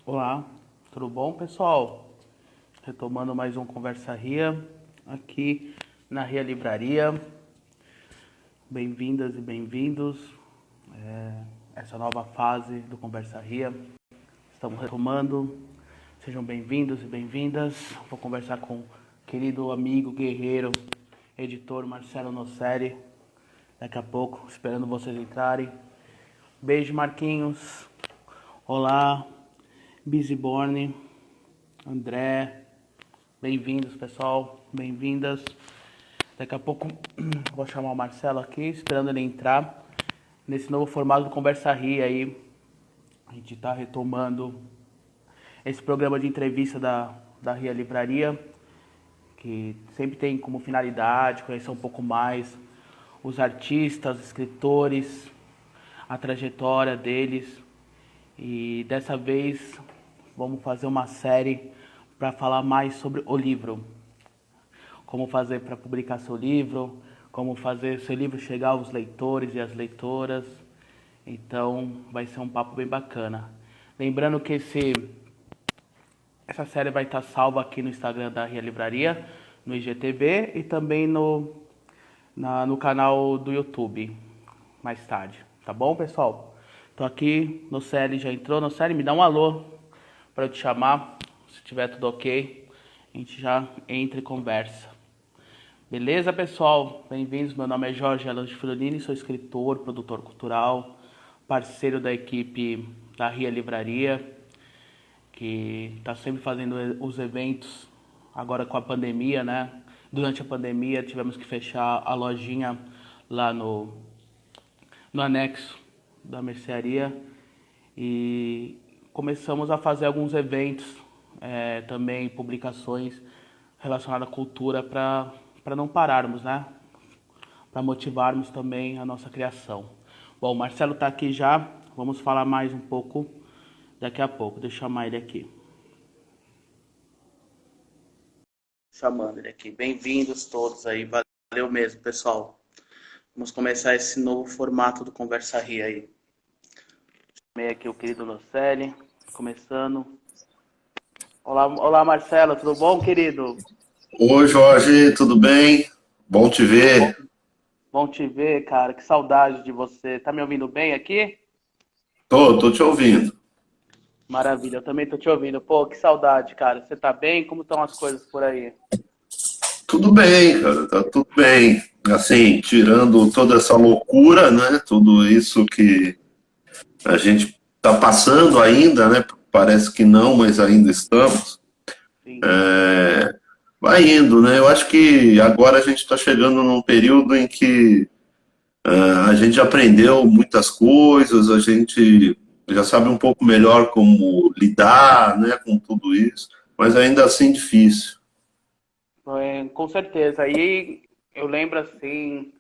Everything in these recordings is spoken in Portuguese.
Olá, tudo bom, pessoal? Retomando mais um Conversa Ria aqui na Ria Livraria. Bem-vindas e bem-vindos essa nova fase do Conversa Ria. Estamos retomando. Sejam bem-vindos e bem-vindas. Vou conversar com o querido amigo, guerreiro, editor Marcelo Noceri. Daqui a pouco, esperando vocês entrarem. Beijo, Marquinhos. Olá, Busyborn, André. Bem-vindos, pessoal. Bem-vindas. Daqui a pouco vou chamar o Marcelo aqui, esperando ele entrar nesse novo formato do Conversa Ria aí. A gente está retomando esse programa de entrevista da Ria Livraria, que sempre tem como finalidade conhecer um pouco mais os artistas, os escritores, a trajetória deles. E dessa vez vamos fazer uma série para falar mais sobre o livro. Como fazer para publicar seu livro, como fazer seu livro chegar aos leitores e às leitoras. Então vai ser um papo bem bacana. Lembrando que essa série vai estar salva aqui no Instagram da Ria Livraria, no IGTV e também no canal do YouTube, mais tarde. Tá bom, pessoal? Tô aqui, Noceri já entrou. Noceri, me dá um alô para eu te chamar. Se tiver tudo ok, a gente já entra e conversa. Beleza, pessoal? Bem-vindos. Meu nome é Jorge Alan de Filonini, sou escritor, produtor cultural, parceiro da equipe da Ria Livraria, que está sempre fazendo os eventos agora com a pandemia, né? Durante a pandemia tivemos que fechar a lojinha lá no anexo da mercearia e começamos a fazer alguns eventos, também publicações relacionadas à cultura para não pararmos, né? Para motivarmos também a nossa criação. Bom, o Marcelo está aqui já, vamos falar mais um pouco daqui a pouco. Deixa eu chamar ele aqui. Chamando ele aqui. Bem-vindos todos aí, valeu mesmo, pessoal. Vamos começar esse novo formato do Conversa Ria aí. Chamei aqui o querido Noceri, começando. Olá, olá, Marcelo, tudo bom, querido? Oi, Jorge, tudo bem? Bom te Bom, ver. bom te ver, cara, que saudade de você. Tá me ouvindo bem aqui? Tô te ouvindo. Maravilha, eu também tô te ouvindo. Pô, que saudade, cara. Você tá bem? Como estão as coisas por aí? Tudo bem, cara, tá tudo bem. Assim, tirando toda essa loucura, né? Tudo isso que a gente tá passando ainda, né? Parece que não, mas ainda estamos. Sim. Vai indo, né? Eu acho que agora a gente está chegando num período em que a gente aprendeu muitas coisas, a gente já sabe um pouco melhor como lidar, né, com tudo isso, mas ainda assim difícil. Com certeza. Aí eu lembro assim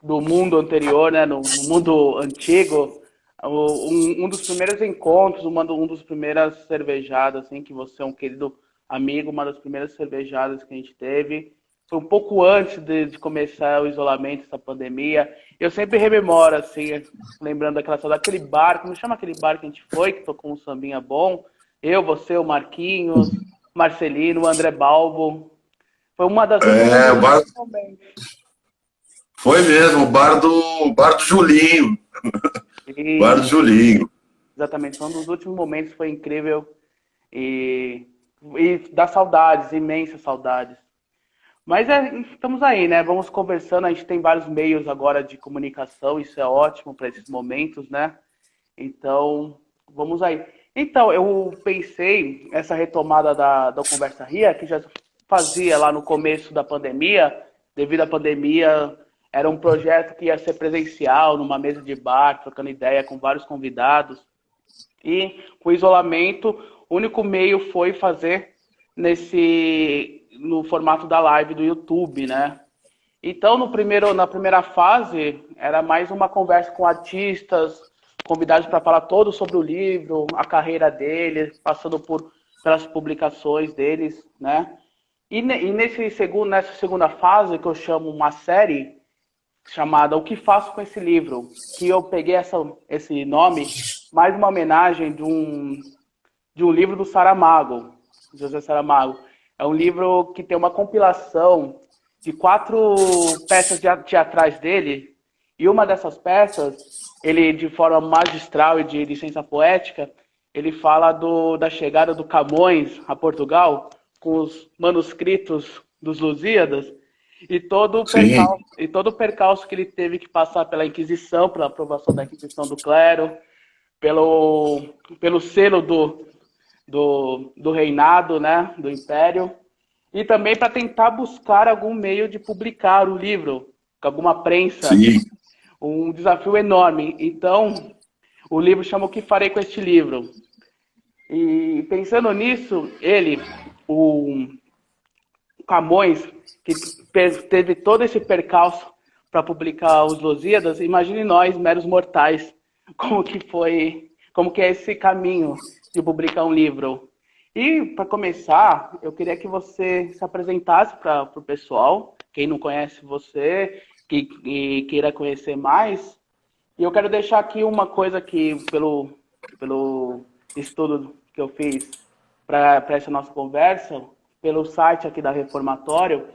do mundo anterior, né? No mundo antigo, um dos primeiros encontros, um dos primeiras cervejadas, assim, que você é um querido amigo, uma das primeiras cervejadas que a gente teve. Foi um pouco antes de começar o isolamento, essa pandemia. Eu sempre rememoro, assim, lembrando daquela saudade, daquele bar, como chama aquele bar que a gente foi, que tocou um sambinha bom? Eu, você, o Marquinhos, Marcelino, o André Balbo. Foi um É, dos o bar, últimos momentos. foi mesmo, o bar do Julinho, bar do Isso, Julinho. exatamente. Foi um dos últimos momentos, foi incrível e, e dá saudades, imensas saudades. Mas estamos aí, né? Vamos conversando. A gente tem vários meios agora de comunicação, isso é ótimo para esses momentos, né? Então, vamos aí. Então, eu pensei, essa retomada da Conversa Ria, que já fazia lá no começo da pandemia, devido à pandemia, era um projeto que ia ser presencial, numa mesa de bar, trocando ideia com vários convidados. E com o isolamento, o único meio foi fazer no formato da live do YouTube, né? Então, na primeira fase, era mais uma conversa com artistas, convidados para falar todo sobre o livro, a carreira deles, passando pelas publicações deles, né? Nessa segunda fase, que eu chamo uma série chamada O que Faço com esse Livro, que eu peguei esse nome, mais uma homenagem de um livro do Saramago, José Saramago. É um livro que tem uma compilação de 4 peças teatrais dele, e uma dessas peças, ele, de forma magistral e de licença poética, ele fala da chegada do Camões a Portugal, com os manuscritos dos Lusíadas, Sim, e todo o percalço que ele teve que passar pela Inquisição, pela aprovação da Inquisição do clero, pelo selo do reinado, né, do Império, e também para tentar buscar algum meio de publicar o livro, com alguma prensa, sim. um desafio enorme. Então, o livro chama O que Farei com Este Livro. E pensando nisso, o Camões, que teve todo esse percalço para publicar os Lusíadas, imagine nós, meros mortais, como que é esse caminho de publicar um livro. E, para começar, eu queria que você se apresentasse para o pessoal, quem não conhece você, que queira conhecer mais. E eu quero deixar aqui uma coisa que, pelo estudo que eu fiz para essa nossa conversa, pelo site aqui da Reformatório,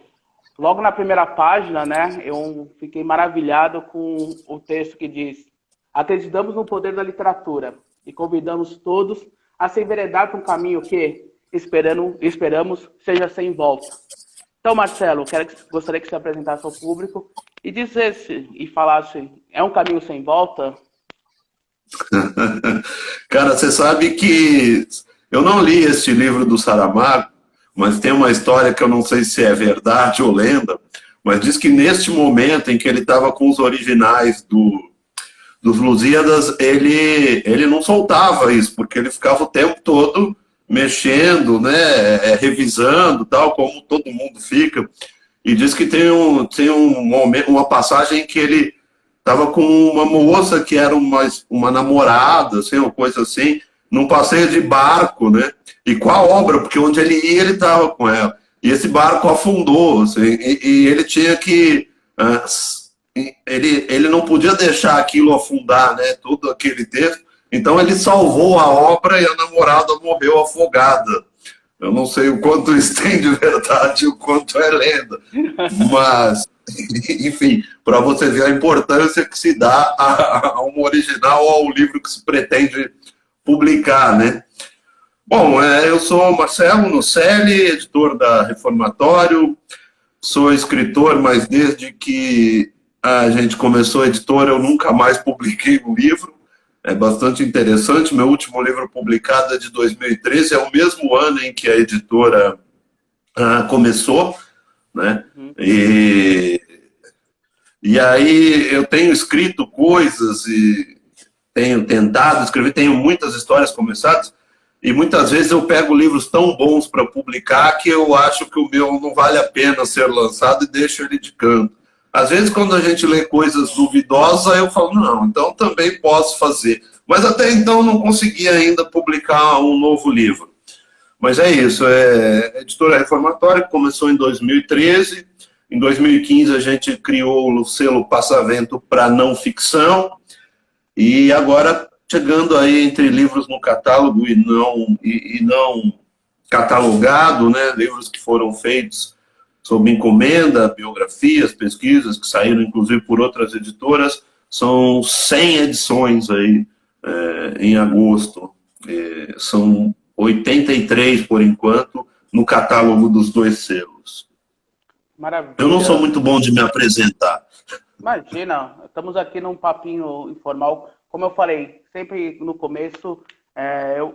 logo na primeira página, né, eu fiquei maravilhado com o texto que diz: acreditamos no poder da literatura e convidamos todos a se enveredar por um caminho que, esperamos, seja sem volta. Então, Marcelo, gostaria que você apresentasse ao público e dissesse e falasse: é um caminho sem volta? Cara, você sabe que eu não li este livro do Saramago, mas tem uma história que eu não sei se é verdade ou lenda, mas diz que neste momento em que ele estava com os originais dos Lusíadas, ele não soltava isso, porque ele ficava o tempo todo mexendo, né, revisando, tal, como todo mundo fica. E diz que tem um momento, uma passagem que ele estava com uma moça que era uma namorada, assim, uma coisa assim, num passeio de barco, né? E com a obra, porque onde ele ia, ele estava com ela. E esse barco afundou, assim, e ele tinha que. Ele não podia deixar aquilo afundar, né? Todo aquele texto. Então ele salvou a obra e a namorada morreu afogada. Eu não sei o quanto isso tem de verdade e o quanto é lenda, mas, enfim, para você ver a importância que se dá a um original ou ao livro que se pretende publicar, né? Bom, eu sou Marcelo Nocelli, editor da Reformatório, sou escritor, mas desde que a gente começou a editora eu nunca mais publiquei um livro. É bastante interessante. Meu último livro publicado é de 2013, é o mesmo ano em que a editora começou, né? Uhum. E aí eu tenho escrito coisas e tenho tentado escrever, tenho muitas histórias começadas, e muitas vezes eu pego livros tão bons para publicar que eu acho que o meu não vale a pena ser lançado e deixo ele de canto. Às vezes, quando a gente lê coisas duvidosas, eu falo, não, então também posso fazer. Mas até então não consegui ainda publicar um novo livro. Mas é isso, a Editora Reformatória começou em 2013. Em 2015 a gente criou o selo Passavento para não ficção. E agora chegando aí entre livros no catálogo e não catalogado, né, livros que foram feitos sob encomenda, biografias, pesquisas que saíram inclusive por outras editoras, são 100 edições aí em agosto. São 83 por enquanto no catálogo dos 2 selos. Eu não sou Maravilha. muito bom de me apresentar. Imagina, estamos aqui num papinho informal. Como eu falei, sempre no começo,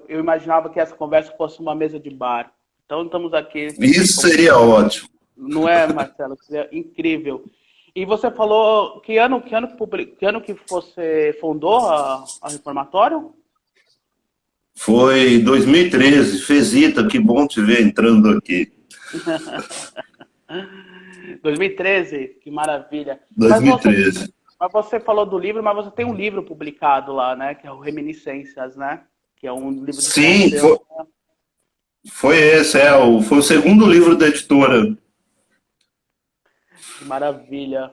eu imaginava que essa conversa fosse uma mesa de bar. Então estamos aqui. Isso seria ótimo. Não é, Marcelo? Seria incrível. E você falou que ano que você fundou a Reformatório? Foi 2013, Fezita, que bom te ver entrando aqui. 2013, que maravilha. Mas você, 2013. mas você falou do livro, mas você tem um livro publicado lá, né? Que é o Reminiscências, né? Que é um livro de Sim, criação. foi esse, foi o segundo livro da editora. Que maravilha.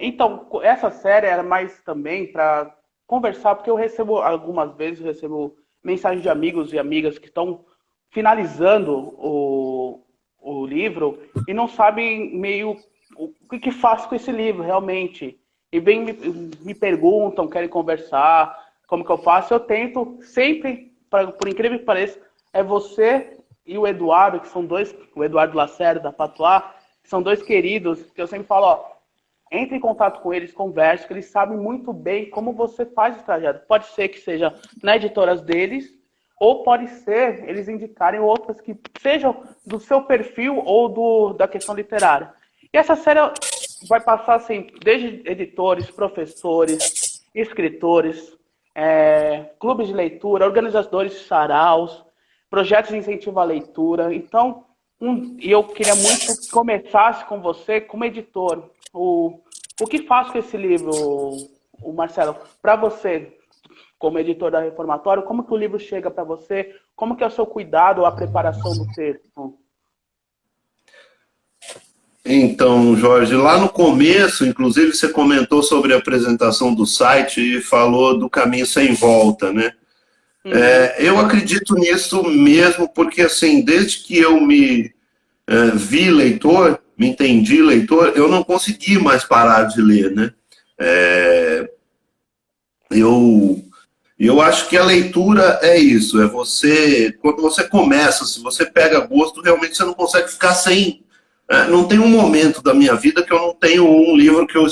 Então, essa série era mais também para conversar, porque algumas vezes eu recebo mensagens de amigos e amigas que estão finalizando o livro e não sabem meio o que faço com esse livro realmente. E vem me perguntam, querem conversar, como que eu faço. Eu tento sempre, por incrível que pareça, é você e o Eduardo, que são dois, o Eduardo Lacerda, da Patois, que são dois queridos, que eu sempre falo, ó, entre em contato com eles, converse, que eles sabem muito bem como você faz o trajeto. Pode ser que seja na editoras deles, ou pode ser eles indicarem outras que sejam do seu perfil ou da questão literária. E essa série vai passar assim, desde editores, professores, escritores, clubes de leitura, organizadores de saraus, projetos de incentivo à leitura. Então, e eu queria muito que começasse com você como editor. O que faz com esse livro, o Marcelo, para você, como editor da Reformatório, como que o livro chega para você? Como que é o seu cuidado, a preparação do texto? Então, Jorge, lá no começo, inclusive, você comentou sobre a apresentação do site e falou do caminho sem volta, né? Eu acredito nisso mesmo, porque, assim, desde que eu me vi leitor, me entendi leitor, eu não consegui mais parar de ler, né? Eu acho que a leitura é isso, é você, quando você começa, se você pega gosto, realmente você não consegue ficar sem. Não tem um momento da minha vida que eu não tenho um livro que eu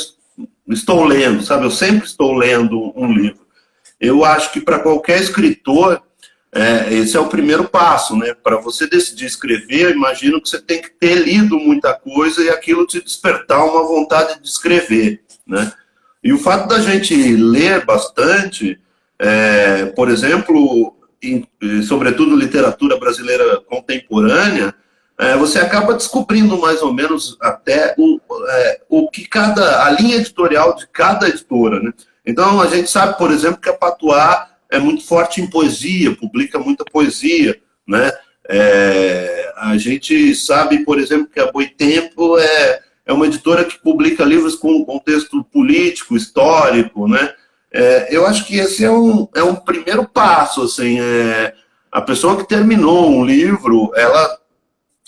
estou lendo, sabe? Eu sempre estou lendo um livro. Eu acho que para qualquer escritor, esse é o primeiro passo, né? Para você decidir escrever, eu imagino que você tem que ter lido muita coisa e aquilo te despertar uma vontade de escrever, né? E o fato da gente ler bastante, por exemplo, sobretudo literatura brasileira contemporânea, você acaba descobrindo mais ou menos até o que a linha editorial de cada editora, né? Então a gente sabe, por exemplo, que a Patois é muito forte em poesia, publica muita poesia, né? A gente sabe, por exemplo, que a Boitempo é uma editora que publica livros com contexto político, histórico, né? Eu acho que esse é um primeiro passo, assim, a pessoa que terminou um livro,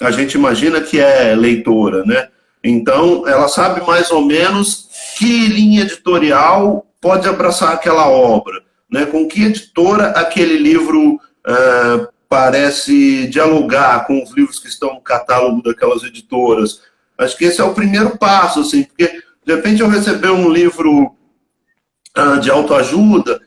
a gente imagina que é leitora, né? Então, ela sabe mais ou menos que linha editorial pode abraçar aquela obra, né? Com que editora aquele livro parece dialogar com os livros que estão no catálogo daquelas editoras. Acho que esse é o primeiro passo, assim, porque de repente eu receber um livro de autoajuda,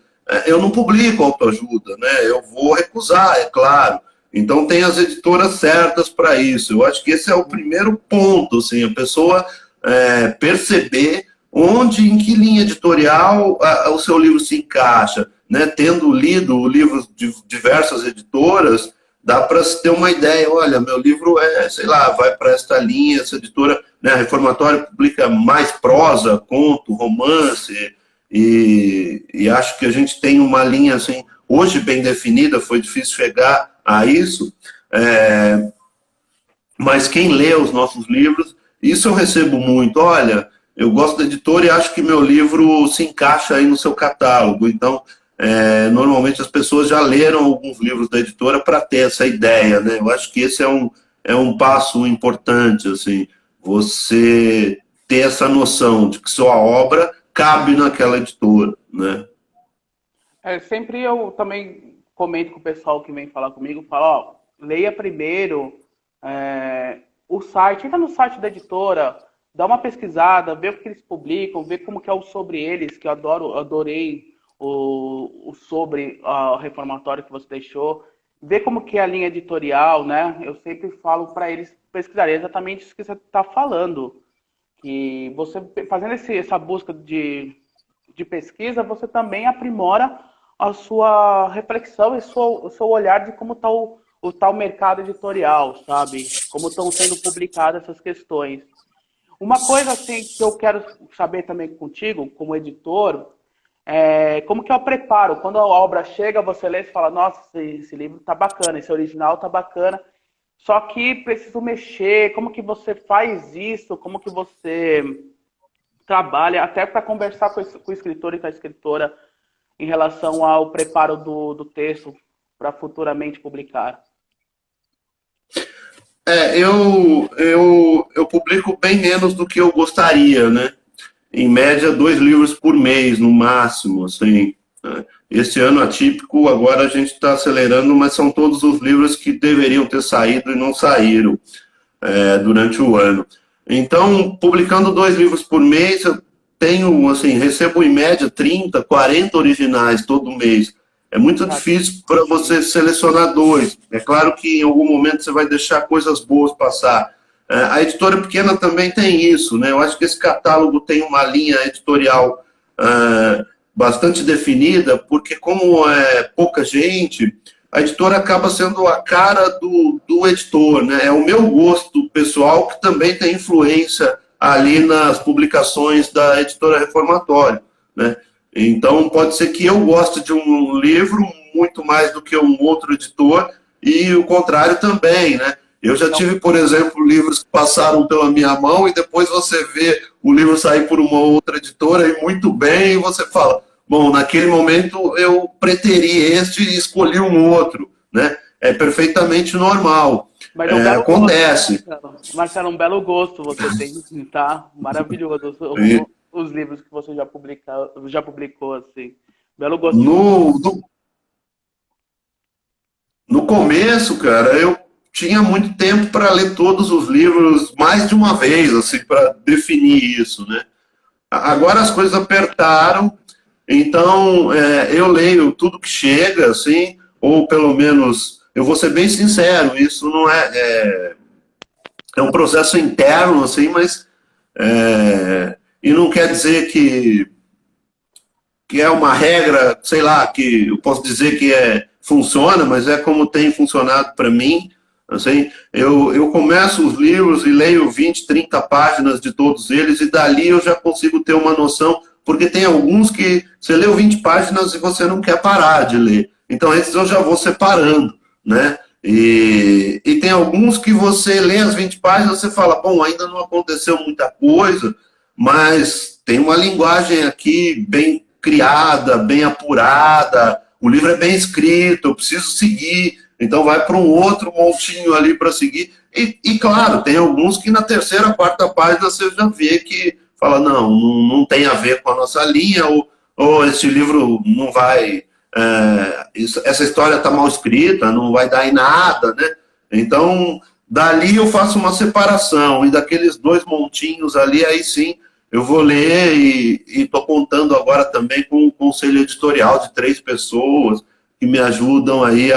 eu não publico autoajuda, né? Eu vou recusar, é claro. Então tem as editoras certas para isso. Eu acho que esse é o primeiro ponto, assim, a pessoa perceber onde, em que linha editorial o seu livro se encaixa, né? Tendo lido livros de diversas editoras, dá para se ter uma ideia. Olha, meu livro sei lá, vai para esta linha, essa editora, né? A Reformatório publica mais prosa, conto, romance, e acho que a gente tem uma linha assim, hoje bem definida, foi difícil chegar a isso, mas quem lê os nossos livros, isso eu recebo muito. Olha, eu gosto da editora e acho que meu livro se encaixa aí no seu catálogo. Então, normalmente as pessoas já leram alguns livros da editora para ter essa ideia, né? Eu acho que esse é um passo importante, assim, você ter essa noção de que sua obra cabe naquela editora, né? Sempre eu também comento com o pessoal que vem falar comigo, falo, ó, leia primeiro o site, entra no site da editora, dá uma pesquisada, vê o que eles publicam, vê como que é o sobre eles, que eu adorei o sobre a reformatório que você deixou, vê como que é a linha editorial, né? Eu sempre falo para eles pesquisarem exatamente isso que você está falando, que você fazendo essa busca de pesquisa, você também aprimora a sua reflexão e o seu olhar de como está o tal mercado editorial, sabe? Como estão sendo publicadas essas questões. Uma coisa assim que eu quero saber também contigo, como editor, como que eu preparo? Quando a obra chega, você lê e fala, nossa, esse livro tá bacana, esse original tá bacana, só que preciso mexer, como que você faz isso? Como que você trabalha, até para conversar com o escritor e com a escritora em relação ao preparo do texto? para futuramente publicar? Eu publico bem menos do que eu gostaria, né? Em média, 2 livros por mês, no máximo, assim. Né? Este ano atípico, agora a gente está acelerando, mas são todos os livros que deveriam ter saído e não saíram durante o ano. Então, publicando 2 livros por mês, eu tenho, assim, recebo em média 30, 40 originais todo mês. É muito difícil para você selecionar 2. É claro que em algum momento você vai deixar coisas boas passar. A editora pequena também tem isso, né? Eu acho que esse catálogo tem uma linha editorial bastante definida, porque como é pouca gente, a editora acaba sendo a cara do editor, né? É o meu gosto pessoal que também tem influência ali nas publicações da editora Reformatório, né? Então, pode ser que eu goste de um livro muito mais do que um outro editor e o contrário também, né? Eu já tive, por exemplo, livros que passaram pela minha mão e depois você vê o livro sair por uma outra editora e muito bem, e você fala, bom, naquele momento eu preteri este e escolhi um outro, né? É perfeitamente normal. Mas é um belo acontece. Gosto, né, Marcelo? Marcelo, um belo gosto você tem, tá? Maravilhoso. Os livros que você já publicou, assim. Belo gosto. No começo, cara, eu tinha muito tempo para ler todos os livros mais de uma vez, assim, para definir isso, né? Agora as coisas apertaram, então eu leio tudo que chega, assim, ou pelo menos, eu vou ser bem sincero, isso não é um processo interno, assim, mas e não quer dizer que é uma regra, sei lá, que eu posso dizer que funciona, mas é como tem funcionado para mim. Assim, eu começo os livros e leio 20, 30 páginas de todos eles e dali eu já consigo ter uma noção, porque tem alguns que você leu 20 páginas e você não quer parar de ler. Então esses eu já vou separando, né? E tem alguns que você lê as 20 páginas e você fala, bom, ainda não aconteceu muita coisa, mas tem uma linguagem aqui bem criada, bem apurada, o livro é bem escrito, eu preciso seguir, então vai para um outro montinho ali para seguir. E claro, tem alguns que na terceira, quarta página você já vê que fala, não tem a ver com a nossa linha, ou esse livro não vai... essa história está mal escrita, não vai dar em nada, né? Então, dali eu faço uma separação, e daqueles 2 montinhos ali, aí sim, eu vou ler e estou contando agora também com um conselho editorial de 3 pessoas que me ajudam aí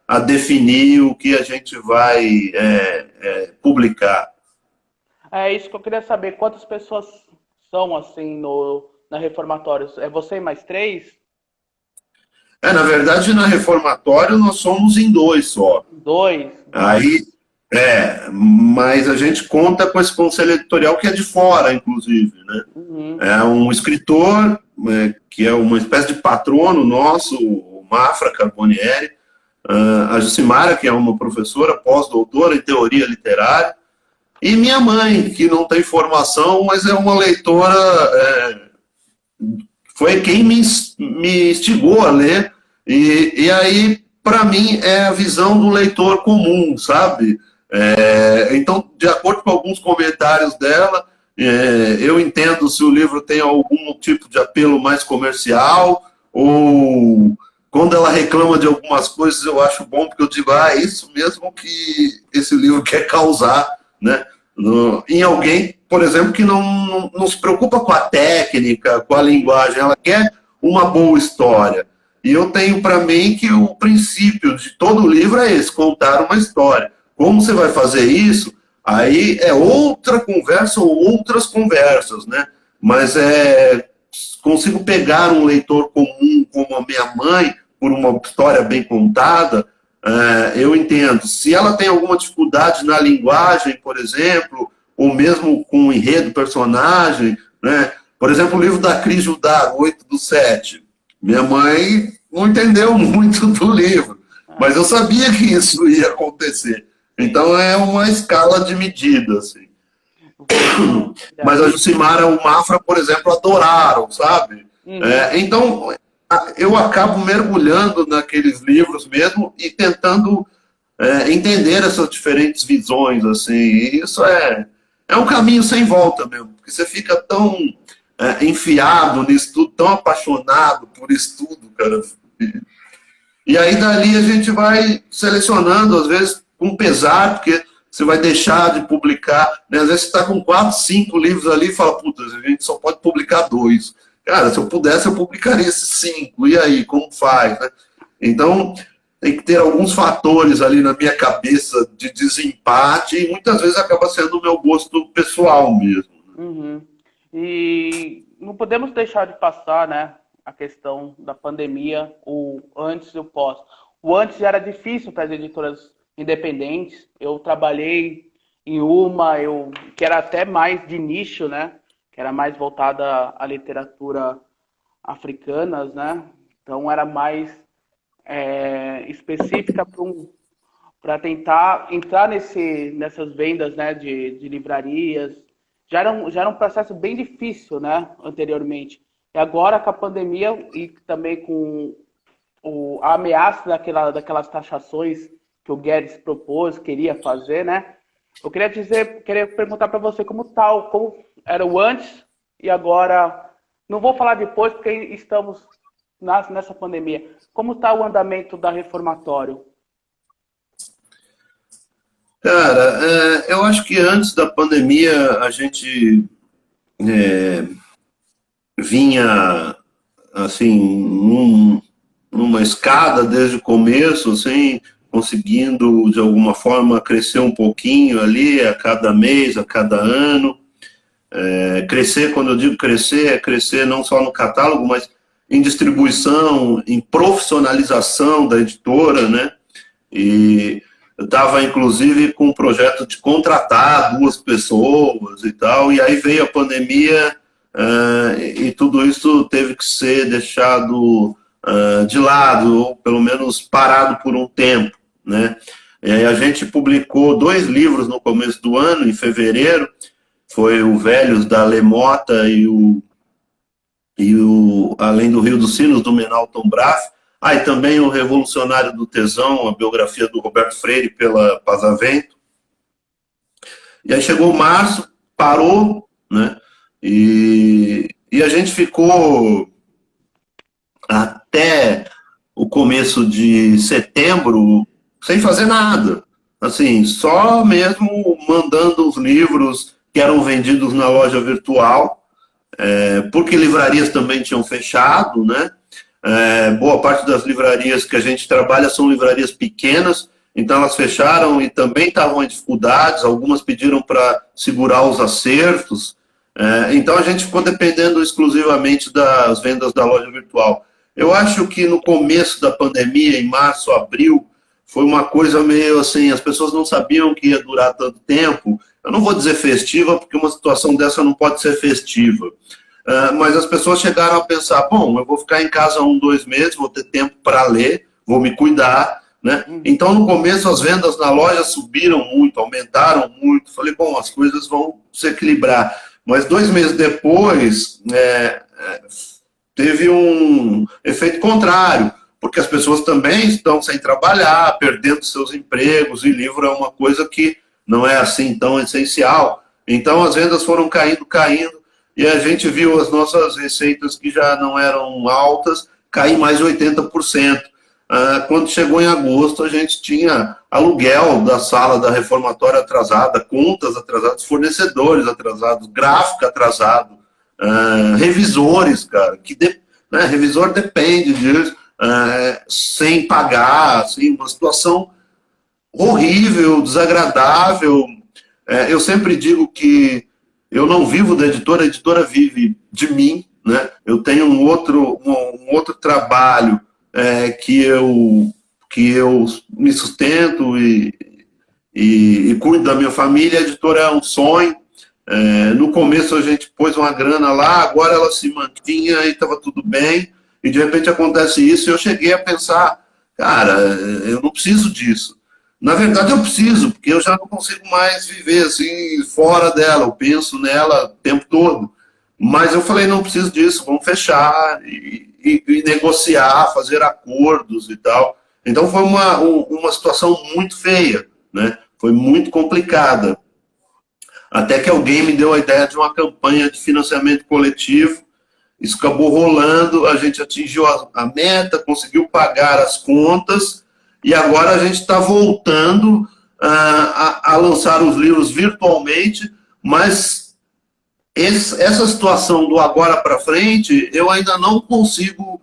a definir o que a gente vai publicar. É isso que eu queria saber. Quantas pessoas são, assim, na Reformatório? É você e mais 3? Na verdade, na Reformatório nós somos em 2 só. 2? Aí, mas a gente conta com esse conselho editorial que é de fora, inclusive, né? Uhum. É um escritor, que é uma espécie de patrono nosso, o Mafra Carbonieri, a Jucimara, que é uma professora pós-doutora em teoria literária, e minha mãe, que não tem formação, mas é uma leitora, foi quem me instigou a ler, e aí, para mim, é a visão do leitor comum, sabe? Então, de acordo com alguns comentários dela, eu entendo se o livro tem algum tipo de apelo mais comercial, ou quando ela reclama de algumas coisas, eu acho bom, porque eu digo, é isso mesmo que esse livro quer causar, né? Em alguém, por exemplo, que não se preocupa com a técnica, com a linguagem, ela quer uma boa história. E eu tenho para mim que o princípio de todo livro é esse, contar uma história. Como você vai fazer isso? Aí é outra conversa ou outras conversas, né? Mas consigo pegar um leitor comum como a minha mãe, por uma história bem contada, eu entendo. Se ela tem alguma dificuldade na linguagem, por exemplo, ou mesmo com o enredo, personagem, né? Por exemplo, o livro da Cris Judá, 8/7. Minha mãe não entendeu muito do livro, mas eu sabia que isso ia acontecer. Então é uma escala de medida, assim. Mas a Jucimara e o Mafra, por exemplo, adoraram, sabe? Então, eu acabo mergulhando naqueles livros mesmo e tentando entender essas diferentes visões, assim, e isso é um caminho sem volta mesmo, porque você fica tão enfiado nisso tudo, tão apaixonado por isso tudo, cara. E aí dali a gente vai selecionando, às vezes com pesar, porque você vai deixar de publicar, né? Às vezes você está com 4, 5 livros ali e fala, puta, a gente só pode publicar 2. Cara, se eu pudesse, eu publicaria esses 5. E aí, como faz, né? Então, tem que ter alguns fatores ali na minha cabeça de desempate e muitas vezes acaba sendo o meu gosto pessoal mesmo. Uhum. E não podemos deixar de passar, né, a questão da pandemia, o antes e o pós. O antes era difícil para as editoras independentes. Eu trabalhei em uma, que era até mais de nicho, né, que era mais voltada à literatura africanas, né? Então era mais específica para tentar entrar nessas vendas, né, de livrarias. Já era um processo bem difícil, né, anteriormente. E agora, com a pandemia e também com a ameaça daquelas taxações que o Guedes propôs, queria fazer, né? Eu queria perguntar para você como era o antes e agora. Não vou falar depois, porque estamos nessa pandemia. Como está o andamento da reformatório? Cara, eu acho que antes da pandemia a gente vinha assim numa escada desde o começo, assim, conseguindo de alguma forma crescer um pouquinho ali a cada mês, a cada ano. Crescer, quando eu digo crescer, é crescer não só no catálogo, mas em distribuição, em profissionalização da editora, né? E eu estava, inclusive, com um projeto de contratar 2 pessoas e tal, e aí veio a pandemia e tudo isso teve que ser deixado de lado, ou pelo menos parado por um tempo, né? E aí a gente publicou 2 livros no começo do ano, em fevereiro, foi o Velhos da Lemota e o Além do Rio dos Sinos, do Menal Tom Braff. E também o Revolucionário do Tesão, a biografia do Roberto Freire pela Pazavento. E aí chegou março, parou, né? E a gente ficou até o começo de setembro sem fazer nada. Assim, só mesmo mandando os livros que eram vendidos na loja virtual, porque livrarias também tinham fechado, né? Boa parte das livrarias que a gente trabalha são livrarias pequenas, então elas fecharam e também estavam em dificuldades, algumas pediram para segurar os acertos, então a gente ficou dependendo exclusivamente das vendas da loja virtual. Eu acho que no começo da pandemia, em março, abril, foi uma coisa meio assim, as pessoas não sabiam que ia durar tanto tempo. Eu não vou dizer festiva, porque uma situação dessa não pode ser festiva. Mas as pessoas chegaram a pensar, bom, eu vou ficar em casa 1, 2 meses, vou ter tempo para ler, vou me cuidar, né? Então, no começo, as vendas na loja subiram muito, aumentaram muito. Falei, bom, as coisas vão se equilibrar. Mas 2 meses depois, teve um efeito contrário, porque as pessoas também estão sem trabalhar, perdendo seus empregos, e livro é uma coisa que não é assim tão essencial. Então, as vendas foram caindo, e a gente viu as nossas receitas, que já não eram altas, cair mais de 80%. Quando chegou em agosto, a gente tinha aluguel da sala da reformatória atrasada, contas atrasadas, fornecedores atrasados, gráfico atrasado, revisores, cara, né, revisor depende disso, sem pagar, assim, uma situação horrível, desagradável. Eu sempre digo que eu não vivo da editora, a editora vive de mim, né? Eu tenho um outro trabalho que eu me sustento e cuido da minha família. A editora é um sonho. No começo a gente pôs uma grana lá, agora ela se mantinha e estava tudo bem, e de repente acontece isso, e eu cheguei a pensar, cara, eu não preciso disso. Na verdade eu preciso, porque eu já não consigo mais viver assim, fora dela, eu penso nela o tempo todo. Mas eu falei, não preciso disso, vamos fechar, e e negociar, fazer acordos e tal. Então foi uma situação muito feia, né? Foi muito complicada. Até que alguém me deu a ideia de uma campanha de financiamento coletivo. Isso acabou rolando, a gente atingiu a meta, conseguiu pagar as contas, e agora a gente está voltando a lançar os livros virtualmente, mas essa situação do agora para frente, eu ainda não consigo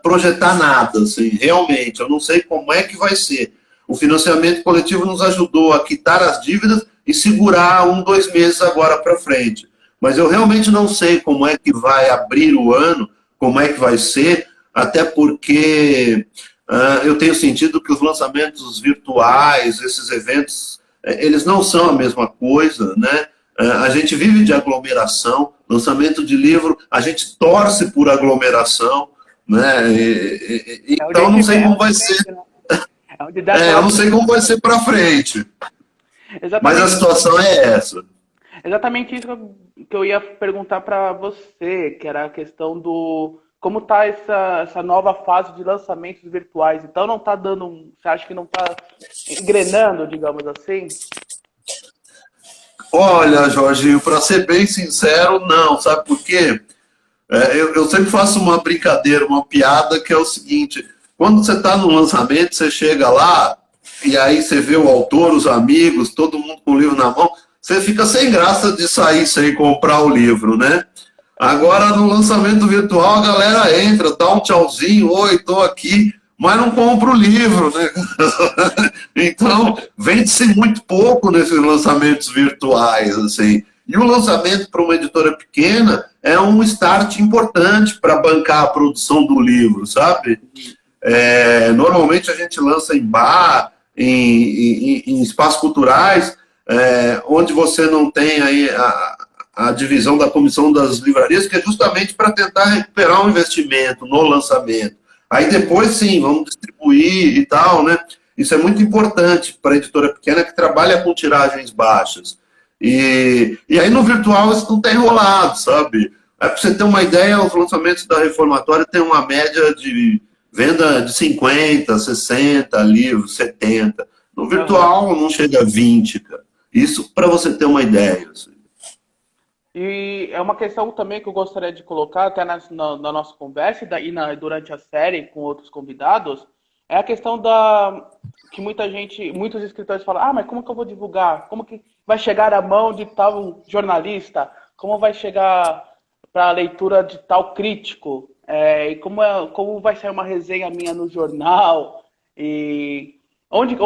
projetar nada, assim, realmente, eu não sei como é que vai ser. O financiamento coletivo nos ajudou a quitar as dívidas e segurar 2 meses agora para frente. Mas eu realmente não sei como é que vai abrir o ano, como é que vai ser, até porque eu tenho sentido que os lançamentos virtuais, esses eventos, eles não são a mesma coisa, né? A gente vive de aglomeração, lançamento de livro, a gente torce por aglomeração, né? Então não sei como vai ser. Eu não sei como vai ser para frente. Mas a situação é essa. Exatamente isso que eu ia perguntar para você, que era a questão do como tá essa nova fase de lançamentos virtuais. Então não tá dando, você acha que não tá engrenando, digamos assim? Olha, Jorginho, para ser bem sincero, não. Sabe por quê? Eu sempre faço uma brincadeira, uma piada, que é o seguinte: quando você está no lançamento, você chega lá e aí você vê o autor, os amigos, todo mundo com o livro na mão, você fica sem graça de sair sem comprar o livro, né? Agora, no lançamento virtual, a galera entra, dá um tchauzinho, oi, estou aqui, mas não compra o livro, né? Então, vende-se muito pouco nesses lançamentos virtuais, assim. E o lançamento para uma editora pequena é um start importante para bancar a produção do livro, sabe? Normalmente a gente lança em bar, em espaços culturais, onde você não tem aí a divisão da comissão das livrarias, que é justamente para tentar recuperar um investimento no lançamento. Aí depois, sim, vamos distribuir e tal, né? Isso é muito importante para a editora pequena que trabalha com tiragens baixas. E aí no virtual isso não tem rolado, sabe? Para você ter uma ideia, os lançamentos da Reformatória têm uma média de venda de 50, 60 livros, 70. No virtual não chega a 20, cara. Isso para você ter uma ideia. Assim. E é uma questão também que eu gostaria de colocar até na nossa conversa e durante a série com outros convidados, é a questão que muitos escritores falam, mas como que eu vou divulgar? Como que vai chegar à mão de tal jornalista? Como vai chegar para a leitura de tal crítico? E como vai sair uma resenha minha no jornal? E onde que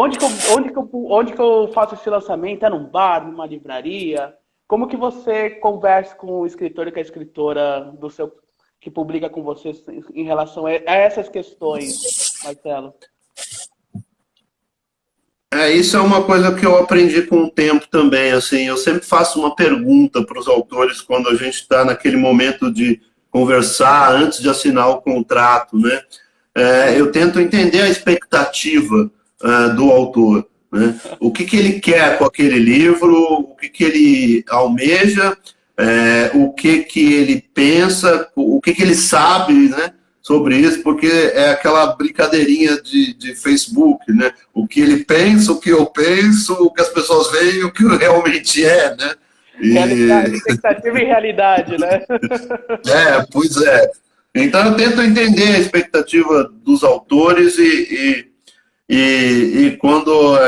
eu faço esse lançamento? É num bar, numa livraria? Como que você conversa com o escritor e com a escritora que publica com você em relação a essas questões, Marcelo? Isso é uma coisa que eu aprendi com o tempo também. Assim, eu sempre faço uma pergunta para os autores quando a gente está naquele momento de conversar antes de assinar o contrato, né? Eu tento entender a expectativa do autor. Né? O que ele quer com aquele livro, o que ele almeja, o que ele pensa, o que ele sabe, né, sobre isso, porque é aquela brincadeirinha de Facebook, né? O que ele pensa, o que eu penso, o que as pessoas veem, o que realmente é, né? Expectativa e realidade, né? Pois é. Então eu tento entender a expectativa dos autores e quando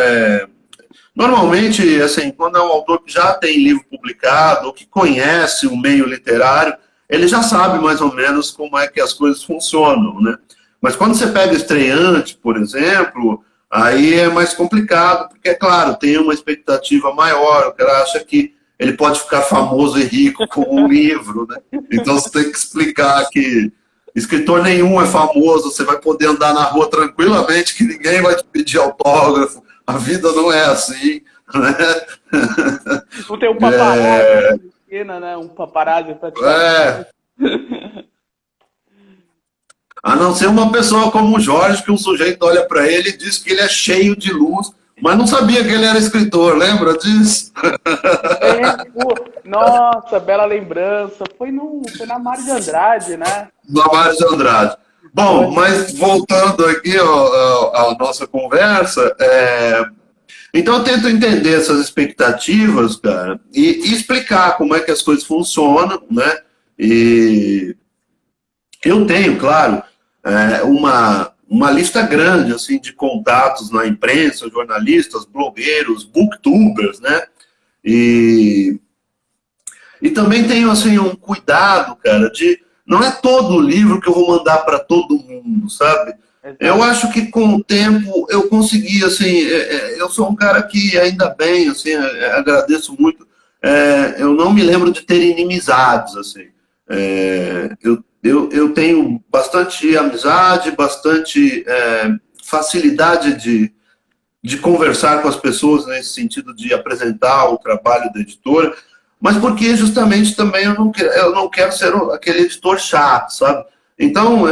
normalmente, assim, quando é um autor que já tem livro publicado, ou que conhece o meio literário, ele já sabe mais ou menos como é que as coisas funcionam, né? Mas quando você pega estreante, por exemplo, aí é mais complicado, porque, é claro, tem uma expectativa maior, o cara acha que ele pode ficar famoso e rico com um livro, né? Então você tem que explicar que escritor nenhum é famoso, você vai poder andar na rua tranquilamente, que ninguém vai te pedir autógrafo, a vida não é assim, né? Não tem um paparazzi na esquina, né? Um paparazzi pra tirar. A não ser uma pessoa como o Jorge, que um sujeito olha para ele e diz que ele é cheio de luz, Mas não sabia que ele era escritor, lembra disso? Pô, nossa, bela lembrança. Foi na Mário de Andrade, né? Do Mário de Andrade. Bom, Foi. mas voltando aqui à nossa conversa, então eu tento entender essas expectativas, cara, e explicar como é que as coisas funcionam, né? E eu tenho, claro, uma lista grande assim de contatos na imprensa, jornalistas, blogueiros, booktubers, né? E, e também tenho assim um cuidado, cara, de não é todo livro que eu vou mandar para todo mundo, sabe? Eu Exato. acho que com o tempo eu consegui, assim, eu sou um cara que ainda bem, assim, agradeço muito. Eu não me lembro de ter inimizades, assim. Eu tenho bastante amizade, bastante facilidade de conversar com as pessoas nesse sentido de apresentar o trabalho da editora, mas porque justamente também eu não quero ser aquele editor chato, sabe? Então,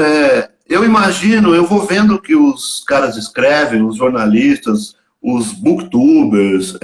eu imagino, eu vou vendo que os caras escrevem, os jornalistas, os booktubers,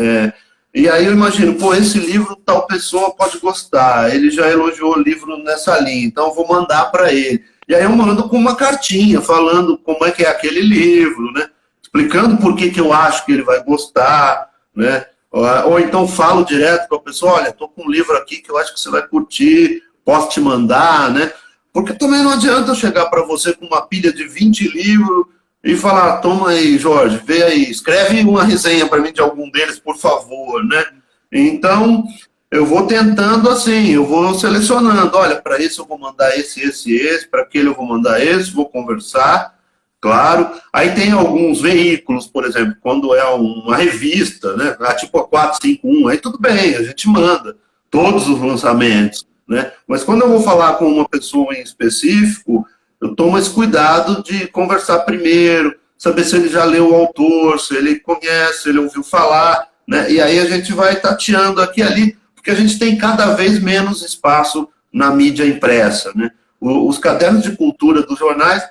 e aí eu imagino, pô, esse livro tal pessoa pode gostar, ele já elogiou o livro nessa linha, então eu vou mandar para ele. E aí eu mando com uma cartinha falando como é que é aquele livro, né? Explicando por que, que eu acho que ele vai gostar, né? Ou então falo direto com a pessoa, olha, estou com um livro aqui que eu acho que você vai curtir, posso te mandar, né? Porque também não adianta eu chegar para você com uma pilha de 20 livros e falar, toma aí, Jorge, vê aí, escreve uma resenha para mim de algum deles, por favor, né? Então, eu vou tentando assim, eu vou selecionando, olha, para esse eu vou mandar esse, para aquele eu vou mandar esse, vou conversar, claro. Aí tem alguns veículos, por exemplo, quando é uma revista, né? Tipo a 451, aí tudo bem, a gente manda todos os lançamentos, né? Mas quando eu vou falar com uma pessoa em específico, eu tomo esse cuidado de conversar primeiro, saber se ele já leu o autor, se ele conhece, se ele ouviu falar, né? E aí a gente vai tateando aqui e ali, porque a gente tem cada vez menos espaço na mídia impressa, né? Os cadernos de cultura dos jornais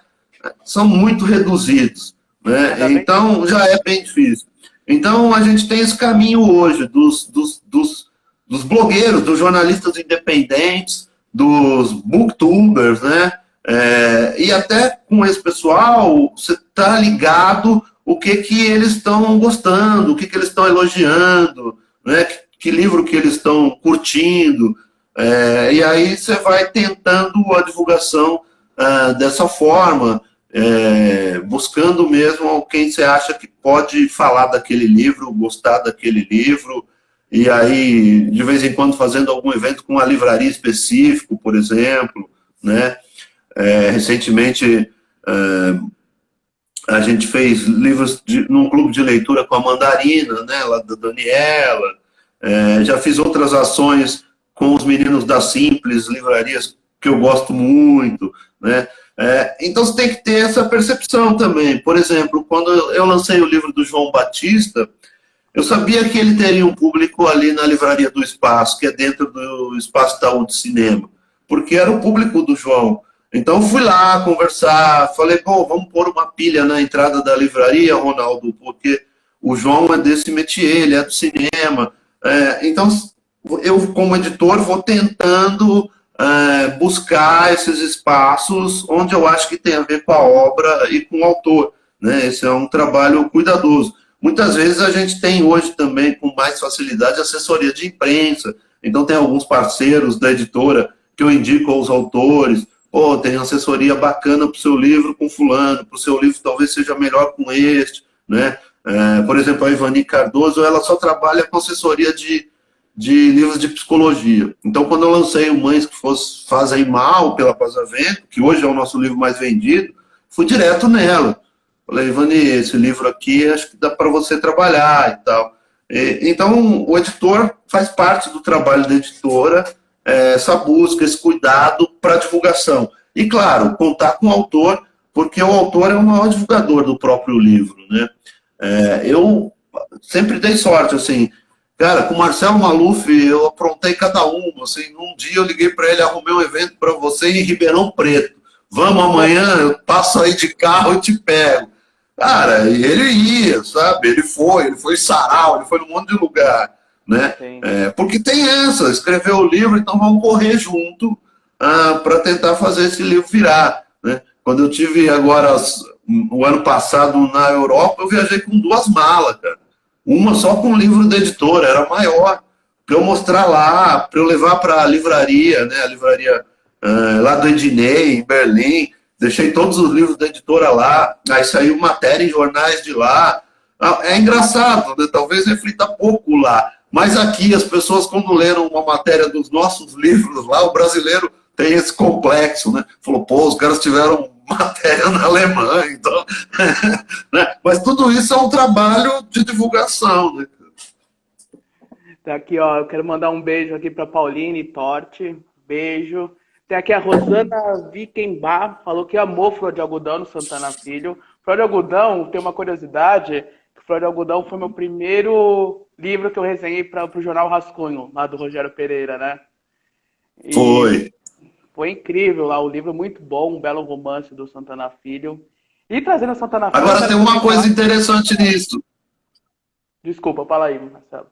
são muito reduzidos, né? Cada vez Então já é bem difícil. Então a gente tem esse caminho hoje dos blogueiros, dos jornalistas independentes, dos booktubers, né? E até com esse pessoal, você está ligado o que eles estão gostando, o que eles estão elogiando, né? Que livro que eles estão curtindo. E aí você vai tentando a divulgação dessa forma, buscando mesmo quem você acha que pode falar daquele livro, gostar daquele livro, e aí, de vez em quando, fazendo algum evento com uma livraria específico, por exemplo, né? Recentemente, a gente fez livros num clube de leitura com a Mandarina, né, lá da Daniela. Já fiz outras ações com os meninos da Simples, livrarias que eu gosto muito, né? Então você tem que ter essa percepção também. Por exemplo, quando eu lancei o livro do João Batista, eu sabia que ele teria um público ali na Livraria do Espaço, que é dentro do Espaço Itaú de Cinema, porque era o público do João. Então fui lá conversar, falei, bom, vamos pôr uma pilha na entrada da livraria, Ronaldo, porque o João é desse métier, ele é do cinema. Então eu, como editor, vou tentando buscar esses espaços onde eu acho que tem a ver com a obra e com o autor, né? Esse é um trabalho cuidadoso. Muitas vezes a gente tem hoje também, com mais facilidade, assessoria de imprensa. Então tem alguns parceiros da editora que eu indico aos autores. Pô, tem assessoria bacana para o seu livro com fulano, para o seu livro talvez seja melhor com este, né? Por exemplo, a Ivani Cardoso, ela só trabalha com assessoria de livros de psicologia. Então, quando eu lancei o Mães que Fazem Mal, pela Pasavento, que hoje é o nosso livro mais vendido, fui direto nela. Falei, Ivani, esse livro aqui acho que dá para você trabalhar e tal. Então, o editor faz parte do trabalho da editora, essa busca, esse cuidado para a divulgação. E, claro, contar com o autor, porque o autor é o maior divulgador do próprio livro, né? Eu sempre dei sorte, assim, cara, com o Marcelo Maluf eu aprontei cada um, assim, um dia eu liguei para ele, arrumei um evento para você em Ribeirão Preto. Vamos amanhã, eu passo aí de carro e te pego. Cara, ele ia, sabe? Ele foi em sarau, ele foi num monte de lugar, né? Sim. É, porque tem essa, escreveu o livro, então vamos correr junto para tentar fazer esse livro virar, né? Quando eu tive agora, o ano passado na Europa, eu viajei com duas malas, cara. Uma só com o livro da editora, era maior, para eu mostrar lá, para eu levar para a livraria, né? A livraria lá do Ednei, em Berlim. Deixei todos os livros da editora lá, aí saiu matéria em jornais de lá. É engraçado, né? Talvez reflita pouco lá, mas aqui as pessoas, quando leram uma matéria dos nossos livros lá, o brasileiro tem esse complexo, né? Falou, pô, os caras tiveram matéria na Alemanha, então. Né? Mas tudo isso é um trabalho de divulgação, né? Tá aqui, ó, eu quero mandar um beijo aqui para Pauline Torti. Beijo. Tem aqui a Rosana Wickenbach, falou que amou Flor de Algodão no Santana Filho. Flor de Algodão, tem uma curiosidade, que Flor de Algodão foi meu primeiro livro que eu resenhei para o Jornal Rascunho, lá do Rogério Pereira, né? E Foi. foi incrível lá, o livro muito bom, um belo romance do Santana Filho. E trazendo o Santana Filho, eu Agora quero tem uma comentar. coisa interessante nisso. Desculpa, fala aí, Marcelo.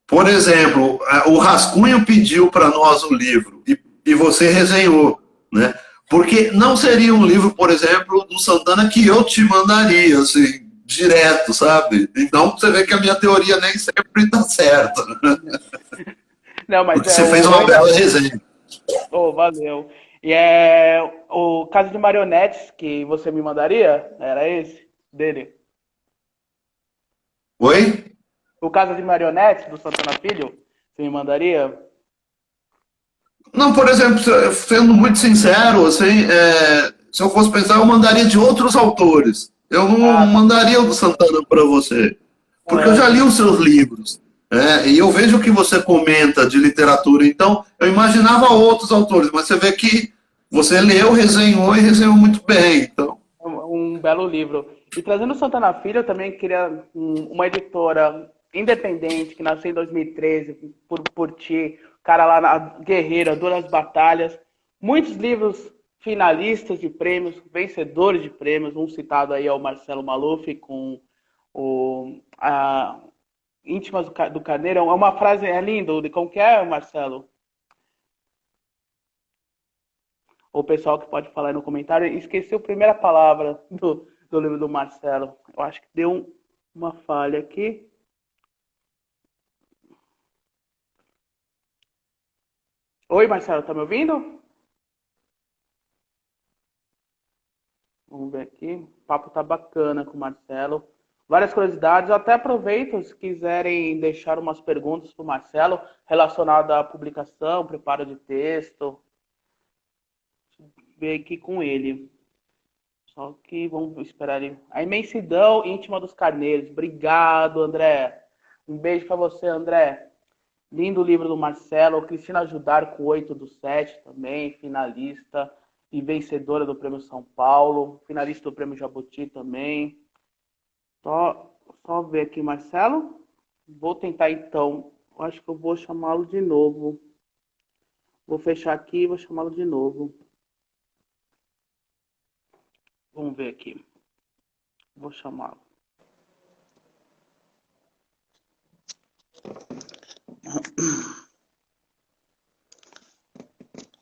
Por exemplo, o Rascunho pediu para nós o livro e você resenhou, né? Porque não seria um livro, por exemplo, do Santana que eu te mandaria, assim, direto, sabe? Então você vê que a minha teoria nem sempre está certa, Não, mas porque é você fez o. Eu uma ainda. bela resenha. Oh, valeu. E é o caso de marionetes que você me mandaria? Era esse? Dele? Oi? O caso de marionetes do Santana Filho? Você me mandaria? Não, por exemplo, sendo muito sincero, assim, se eu fosse pensar, eu mandaria de outros autores. Eu não Ah, tá. mandaria o do Santana para você, porque eu Ah, já li entendi. os seus livros, e eu vejo o que você comenta de literatura. Então, eu imaginava outros autores, mas você vê que você leu, resenhou e resenhou muito bem. Então, Um belo livro. E trazendo o Santana Filho, eu também queria uma editora independente que nasceu em 2013 por ti, cara lá na Guerreira, Duras Batalhas, muitos livros finalistas de prêmios, vencedores de prêmios, um citado aí é o Marcelo Maluf com a Íntimas do Carneiro, é uma frase, é lindo, de como que é, Marcelo? O pessoal que pode falar aí no comentário, esqueceu a primeira palavra do livro do Marcelo. Eu acho que deu uma falha aqui. Oi, Marcelo, tá me ouvindo? Vamos ver aqui. O papo tá bacana com o Marcelo. Várias curiosidades. Eu até aproveito, se quiserem deixar umas perguntas para o Marcelo relacionadas à publicação, preparo de texto. Ver aqui com ele. Só que vamos esperar ele. A imensidão íntima dos carneiros. Obrigado, André. Um beijo para você, André. Lindo livro do Marcelo. Cristina Judar com 8 do 7 também, finalista e vencedora do Prêmio São Paulo. Finalista do Prêmio Jabuti também. Só ver aqui, Marcelo. Vou tentar então. Acho que eu vou chamá-lo de novo. Vou fechar aqui e vou chamá-lo de novo. Vamos ver aqui. Vou chamá-lo.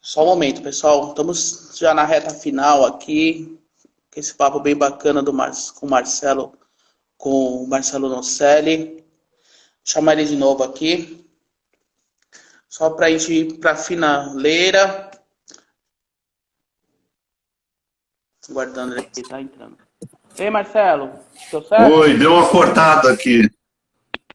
Só um momento, pessoal. Estamos já na reta final aqui. Esse papo bem bacana com o Marcelo Nocelli. Vou chamar ele de novo aqui. Só para a gente ir para a finaleira. Guardando ele aqui, tá entrando. Ei, Marcelo, deu certo? oi, deu uma cortada aqui.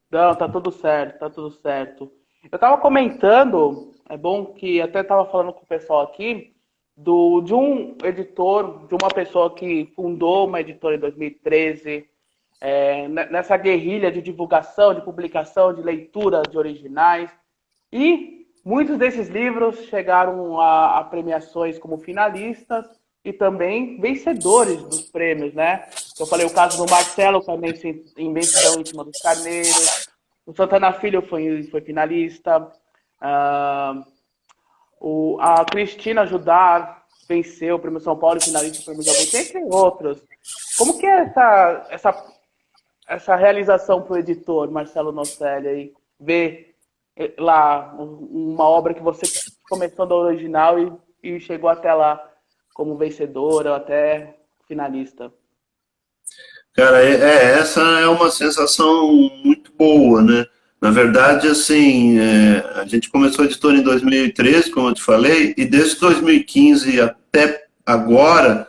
Não, tá tudo certo, tá tudo certo. Eu tava comentando, é bom que até tava falando com o pessoal aqui, de um editor, de uma pessoa que fundou uma editora em 2013, nessa guerrilha de divulgação, de publicação, de leitura de originais. E muitos desses livros chegaram a premiações como finalistas e também vencedores dos prêmios, né? Eu falei o caso do Marcelo, com a Imensidão Íntima dos Carneiros. O Santana Filho foi finalista. A Cristina Judar venceu o Prêmio São Paulo e finalista do Prêmio Jabuti, entre outros. Como que é essa realização para o editor, Marcelo Nocelli, aí, ver lá uma obra que você começou da original e chegou até lá como vencedora, até finalista? Cara, essa é uma sensação muito boa, né? Na verdade, assim, a gente começou a editora em 2013, como eu te falei, e desde 2015 até agora,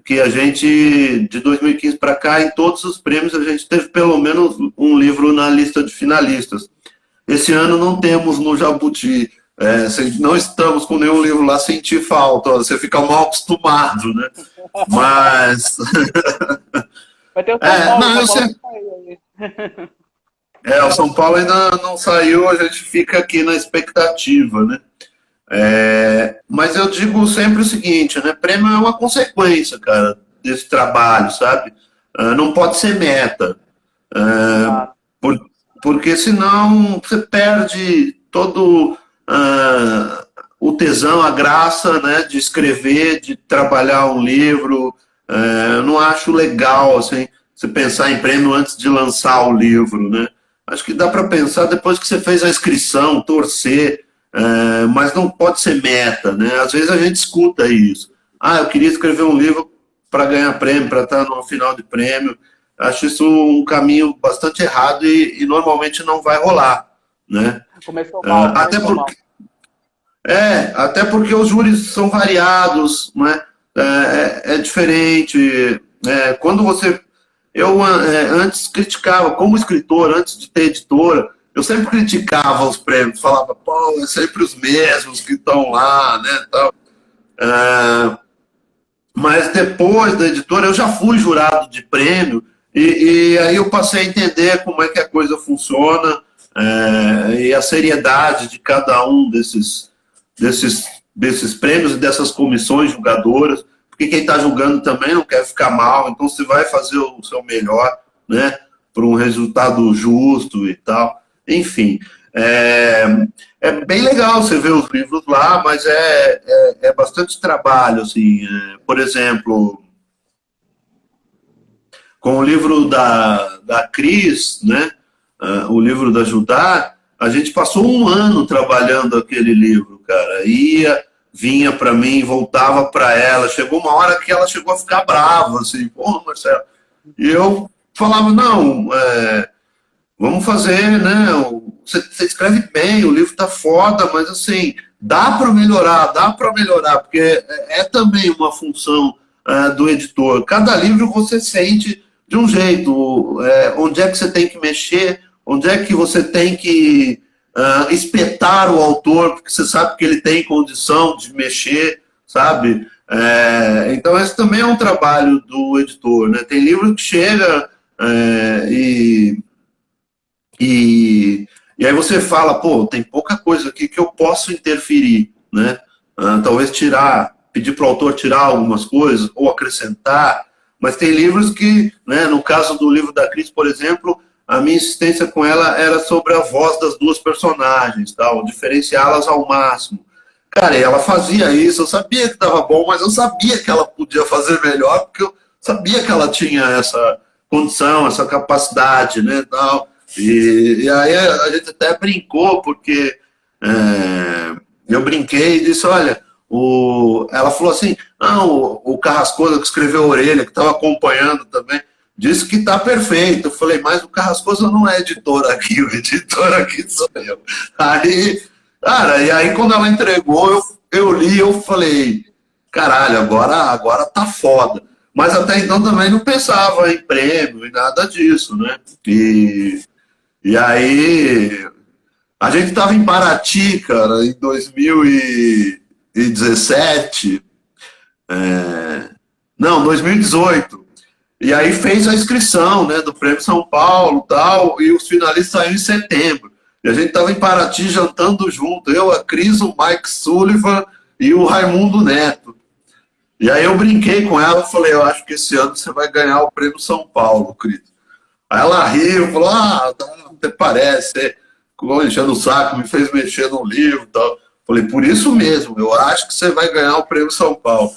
que a gente, de 2015 para cá, em todos os prêmios, a gente teve pelo menos um livro na lista de finalistas. Esse ano não temos no Jabuti, não estamos com nenhum livro lá, senti falta, você fica mal acostumado, né? Mas... Vai ter o São Paulo, não, eu São Paulo sei. que saiu aí. O São Paulo ainda não saiu, a gente fica aqui na expectativa, né? Mas eu digo sempre o seguinte, né? Prêmio é uma consequência, cara, desse trabalho, sabe? Não pode ser meta. Ah, Por, porque senão você perde todo o tesão, a graça, né, de escrever, de trabalhar um livro. Eu não acho legal assim, você pensar em prêmio antes de lançar o livro, né? Acho que dá para pensar depois que você fez a inscrição, torcer, mas não pode ser meta, né? Às vezes a gente escuta isso. Eu queria escrever um livro para ganhar prêmio, para estar no final de prêmio. Acho isso um caminho bastante errado e normalmente não vai rolar, né? começou mal, Até começou mal. porque, até porque os júris são variados, né? É diferente. Quando você... Eu antes criticava, como escritor, antes de ter editora, eu sempre criticava os prêmios, falava, pô, é sempre os mesmos que estão lá, né? Tal. Mas depois da editora, eu já fui jurado de prêmio, e aí eu passei a entender como é que a coisa funciona, e a seriedade de cada um desses prêmios e dessas comissões julgadoras, porque quem está julgando também não quer ficar mal, então você vai fazer o seu melhor, né, para um resultado justo e tal. Enfim, é bem legal você ver os livros lá, mas é bastante trabalho, assim. Por exemplo, com o livro da Cris, né, o livro da Judá, a gente passou um ano trabalhando aquele livro, cara. Vinha para mim, voltava para ela. Chegou uma hora que ela chegou a ficar brava, assim, pô, Marcelo. E eu falava, não, vamos fazer, né? Você escreve bem, o livro tá foda, mas assim, dá para melhorar, porque também uma função do editor. Cada livro você sente de um jeito, onde é que você tem que mexer, onde é que você tem que espetar o autor, porque você sabe que ele tem condição de mexer, sabe? Então esse também é um trabalho do editor, né? Tem livro que chega e aí você fala, pô, tem pouca coisa aqui que eu posso interferir, né? Talvez pedir para o autor tirar algumas coisas ou acrescentar, mas tem livros que, né, no caso do livro da Cris, por exemplo, a minha insistência com ela era sobre a voz das duas personagens, tal, diferenciá-las ao máximo. Cara, e ela fazia isso, eu sabia que estava bom, mas eu sabia que ela podia fazer melhor, porque eu sabia que ela tinha essa condição, essa capacidade, né, tal. E aí a gente até brincou, porque eu brinquei e disse, olha, ela falou assim, não, o Carrascosa que escreveu a Orelha, que estava acompanhando também, disse que está perfeito. Eu falei, mas o Carrascosa não é editor aqui, o editor aqui sou eu. Aí, cara, e aí quando ela entregou, eu li, eu falei, caralho, agora tá foda. Mas até então também não pensava em prêmio e nada disso, né? E aí, a gente estava em Paraty, cara, em 2017, não, 2018. E aí fez a inscrição, né, do Prêmio São Paulo tal, e os finalistas saíram em setembro. E a gente estava em Paraty jantando junto, eu, a Cris, o Mike Sullivan e o Raimundo Neto. E aí eu brinquei com ela e falei, eu acho que esse ano você vai ganhar o Prêmio São Paulo, Cris. Aí ela riu, falou, até parece, ficou enchendo o saco, me fez mexer no livro e tal. Falei, por isso mesmo, eu acho que você vai ganhar o Prêmio São Paulo.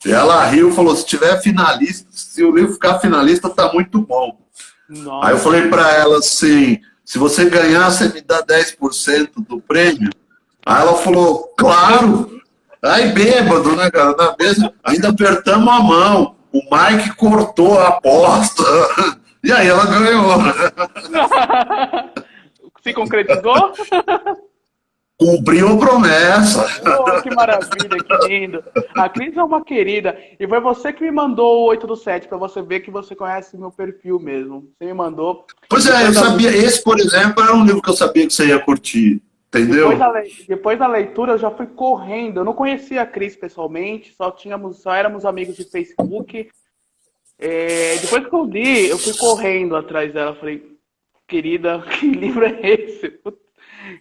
E ela riu e falou, se tiver finalista, se o livro ficar finalista, tá muito bom. Aí eu Nossa. falei para ela assim, se você ganhar, você me dá 10% do prêmio? Aí ela falou, claro. Aí bêbado, né, cara, na mesa, ainda apertamos a mão. O Mike cortou a aposta. E aí ela ganhou. Se concretizou? Cumpriu a promessa. Oh, que maravilha, que lindo. A Cris é uma querida. E foi você que me mandou o 8 do 7, para você ver que você conhece meu perfil mesmo. Você me mandou. Pois é, eu sabia. Esse, por exemplo, era um livro que eu sabia que você ia curtir. Entendeu? Depois da leitura, eu já fui correndo. Eu não conhecia a Cris pessoalmente, só éramos amigos de Facebook. Depois que eu li, eu fui correndo atrás dela. Falei, querida, que livro é esse?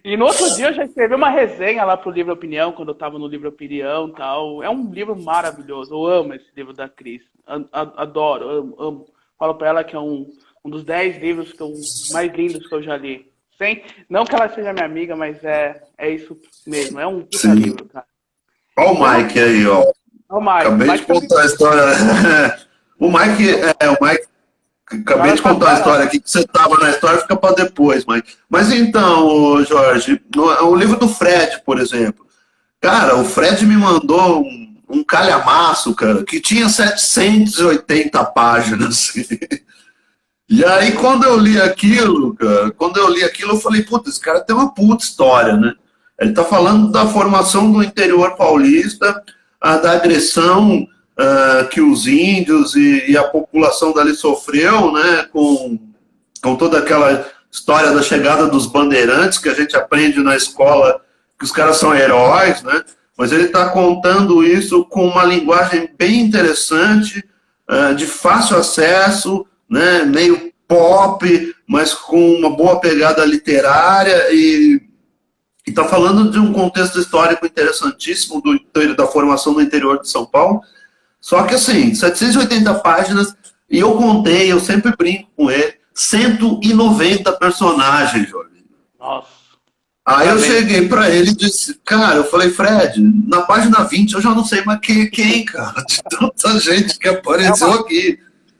E no outro dia eu já escrevi uma resenha lá pro Livro Opinião, quando eu tava no Livro Opinião e tal. É um livro maravilhoso. Eu amo esse livro da Cris. Adoro, amo. Falo pra ela que é um dos 10 livros mais lindos que eu já li. Não que ela seja minha amiga, mas é isso mesmo. É um puta livro, cara. Olha o Mike aí, ó. Olha o Mike. Acabei de contar a história. O Mike. Acabei de contar a história aqui, que você estava na história, fica para depois, Mike. Mas então, Jorge, o livro do Fred, por exemplo. Cara, o Fred me mandou um calhamaço, cara, que tinha 780 páginas. E aí, quando eu li aquilo, cara, eu falei, puta, esse cara tem uma puta história, né? Ele tá falando da formação do interior paulista, da agressão que os índios e a população dali sofreu, né, com toda aquela história da chegada dos bandeirantes, que a gente aprende na escola que os caras são heróis, né? Mas ele está contando isso com uma linguagem bem interessante, de fácil acesso, né, meio pop, mas com uma boa pegada literária e está falando de um contexto histórico interessantíssimo da formação do interior de São Paulo. Só que assim, 780 páginas, e eu sempre brinco com ele, 190 personagens, Jorge. Nossa. Aí eu cheguei pra ele e disse, cara, eu falei, Fred, na página 20 eu já não sei mais quem, cara, de tanta gente que apareceu aqui.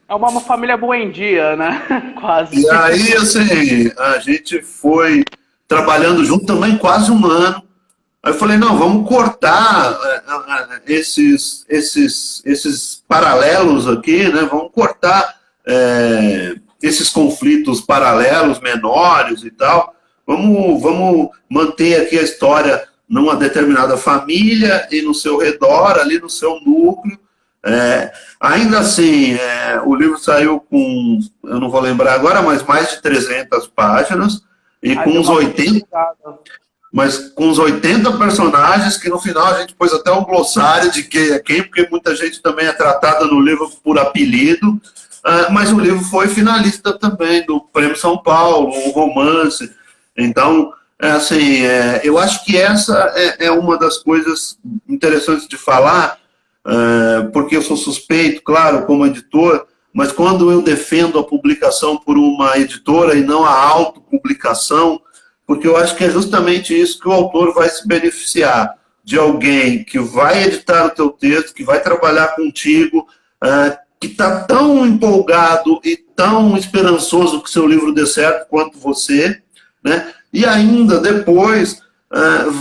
É uma família buendia, né? Quase. E aí, assim, a gente foi trabalhando junto também quase um ano. Aí eu falei, não, vamos cortar esses paralelos aqui, né? Vamos cortar esses conflitos paralelos, menores e tal. Vamos manter aqui a história numa determinada família e no seu redor, ali no seu núcleo. Ainda assim, o livro saiu com, eu não vou lembrar agora, mas mais de 300 páginas e com uns 80... Mas com uns 80 personagens, que no final a gente pôs até um glossário de quem é quem, porque muita gente também é tratada no livro por apelido, mas o livro foi finalista também do Prêmio São Paulo, o romance. Então, assim, eu acho que essa é uma das coisas interessantes de falar, porque eu sou suspeito, claro, como editor, mas quando eu defendo a publicação por uma editora e não a autopublicação, porque eu acho que é justamente isso que o autor vai se beneficiar, de alguém que vai editar o teu texto, que vai trabalhar contigo, que está tão empolgado e tão esperançoso que seu livro dê certo quanto você, né? E ainda depois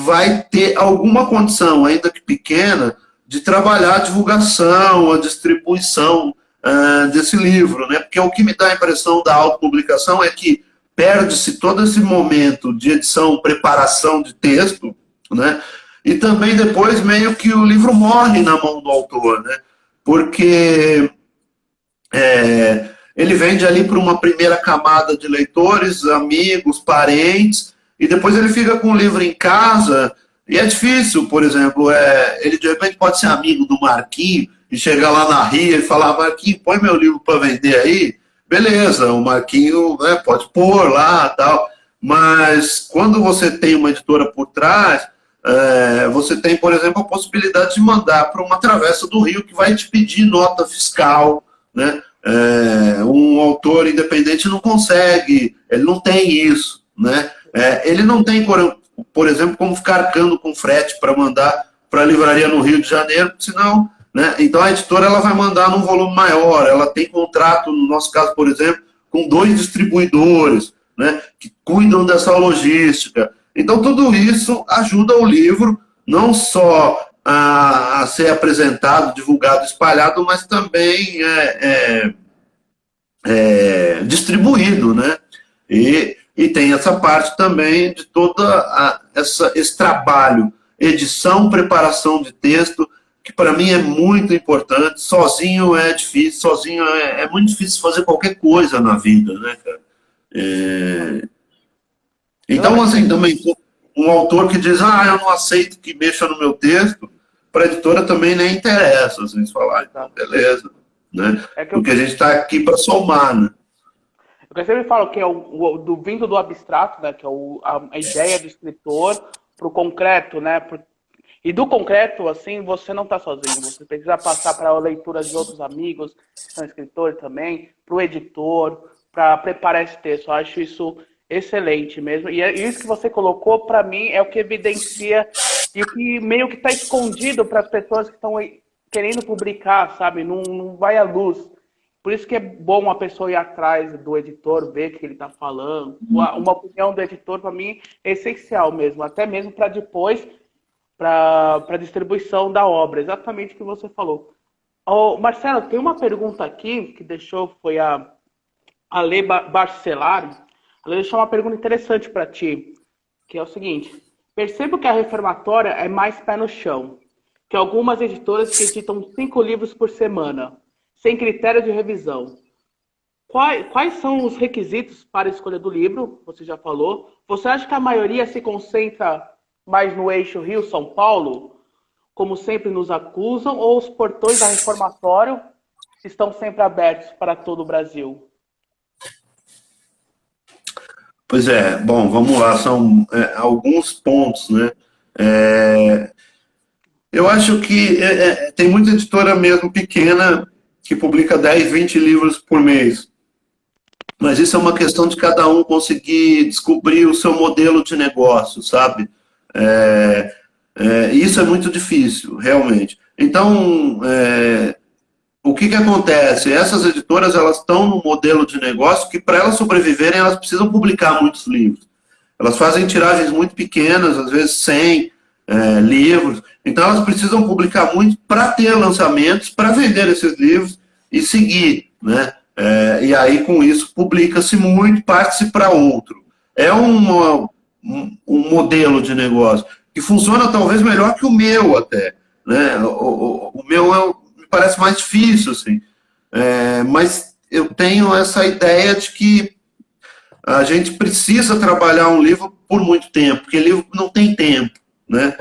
vai ter alguma condição, ainda que pequena, de trabalhar a divulgação, a distribuição desse livro, né? Porque o que me dá a impressão da autopublicação é que perde-se todo esse momento de edição, preparação de texto, né? E também depois meio que o livro morre na mão do autor, né? Porque ele vende ali para uma primeira camada de leitores, amigos, parentes, e depois ele fica com o livro em casa, e é difícil, por exemplo, ele de repente pode ser amigo do Marquinhos, e chegar lá na Ria e falar, Marquinhos, põe meu livro para vender aí. Beleza, o Marquinho, né, pode pôr lá tal, mas quando você tem uma editora por trás, você tem, por exemplo, a possibilidade de mandar para uma travessa do Rio que vai te pedir nota fiscal, né? Um autor independente não consegue, ele não tem isso, né? Ele não tem por exemplo, como ficar arcando com frete para mandar para a livraria no Rio de Janeiro, senão, né? Então a editora ela vai mandar num volume maior, ela tem contrato, no nosso caso, por exemplo, com 2 distribuidores, né, que cuidam dessa logística. Então tudo isso ajuda o livro não só a ser apresentado, divulgado, espalhado, mas também distribuído, né? E tem essa parte também de esse trabalho, edição, preparação de texto, que para mim é muito importante. Sozinho é difícil, sozinho é muito difícil fazer qualquer coisa na vida, né, cara? Então, assim, também um autor que diz, eu não aceito que mexa no meu texto, para a editora também nem interessa, às vezes falar, então, beleza, né? Porque a gente está aqui para somar, né? Eu sempre falo que é vindo do abstrato, né, que é a ideia do escritor, para o concreto, né? E do concreto, assim, você não está sozinho. Você precisa passar para a leitura de outros amigos, que são escritores também, para o editor, para preparar esse texto. Eu acho isso excelente mesmo. E isso que você colocou, para mim, é o que evidencia e o que meio que está escondido para as pessoas que estão querendo publicar, sabe? Não vai à luz. Por isso que é bom uma pessoa ir atrás do editor, ver o que ele está falando. Uma opinião do editor, para mim, é essencial mesmo. Até mesmo para depois, para a distribuição da obra. Exatamente o que você falou. Marcelo, tem uma pergunta aqui que foi a Lê Barcelari. Ela deixou uma pergunta interessante para ti, que é o seguinte. Percebo que a reformatória é mais pé no chão, que algumas editoras que editam 5 livros por semana, sem critério de revisão. Quais são os requisitos para a escolha do livro? Você já falou. Você acha que a maioria se concentra mais no eixo Rio-São Paulo, como sempre nos acusam, ou os portões da reformatória estão sempre abertos para todo o Brasil? Pois é, bom, vamos lá, são alguns pontos, né? Eu acho que tem muita editora mesmo pequena que publica 10, 20 livros por mês. Mas isso é uma questão de cada um conseguir descobrir o seu modelo de negócio, sabe? Isso é muito difícil, realmente. Então, o que acontece? Essas editoras elas estão num modelo de negócio que, para elas sobreviverem, elas precisam publicar muitos livros. Elas fazem tiragens muito pequenas, às vezes 100 livros. Então, elas precisam publicar muito para ter lançamentos, para vender esses livros e seguir, né? E aí, com isso, publica-se muito, parte-se para outro. É um modelo de negócio que funciona talvez melhor que o meu até, né? O meu me parece mais difícil, assim. Mas eu tenho essa ideia de que a gente precisa trabalhar um livro por muito tempo, porque livro não tem tempo, né?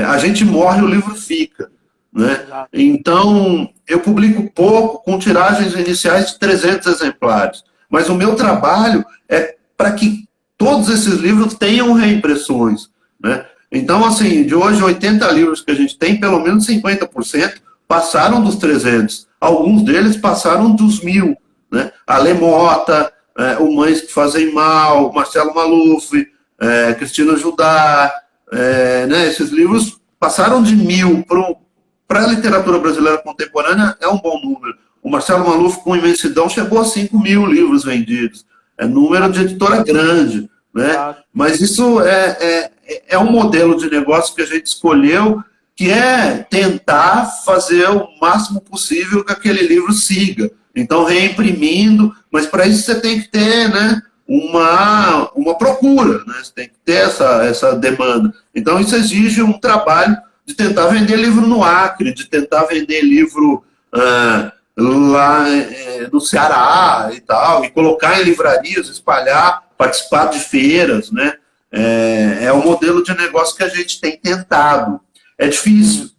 A gente morre, o livro fica, né? Então, eu publico pouco, com tiragens iniciais de 300 exemplares, mas o meu trabalho é para que todos esses livros tenham reimpressões, né? Então, assim, de hoje 80 livros que a gente tem, pelo menos 50% passaram dos 300. Alguns deles passaram dos 1000, né? Ale Mota, o Mães que Fazem Mal, Marcelo Maluf, Cristina Judá, né? Esses livros passaram de 1000. Para a literatura brasileira contemporânea é um bom número. O Marcelo Maluf, com Imensidão, chegou a 5.000 livros vendidos. É número de editora grande, né? Mas isso é um modelo de negócio que a gente escolheu, que é tentar fazer o máximo possível que aquele livro siga. Então, reimprimindo, mas para isso você tem que ter, né, uma procura, né? Você tem que ter essa demanda. Então, isso exige um trabalho de tentar vender livro no Acre, de tentar vender livro lá no Ceará e tal, e colocar em livrarias, espalhar, participar de feiras, né? É o modelo de negócio que a gente tem tentado. É difícil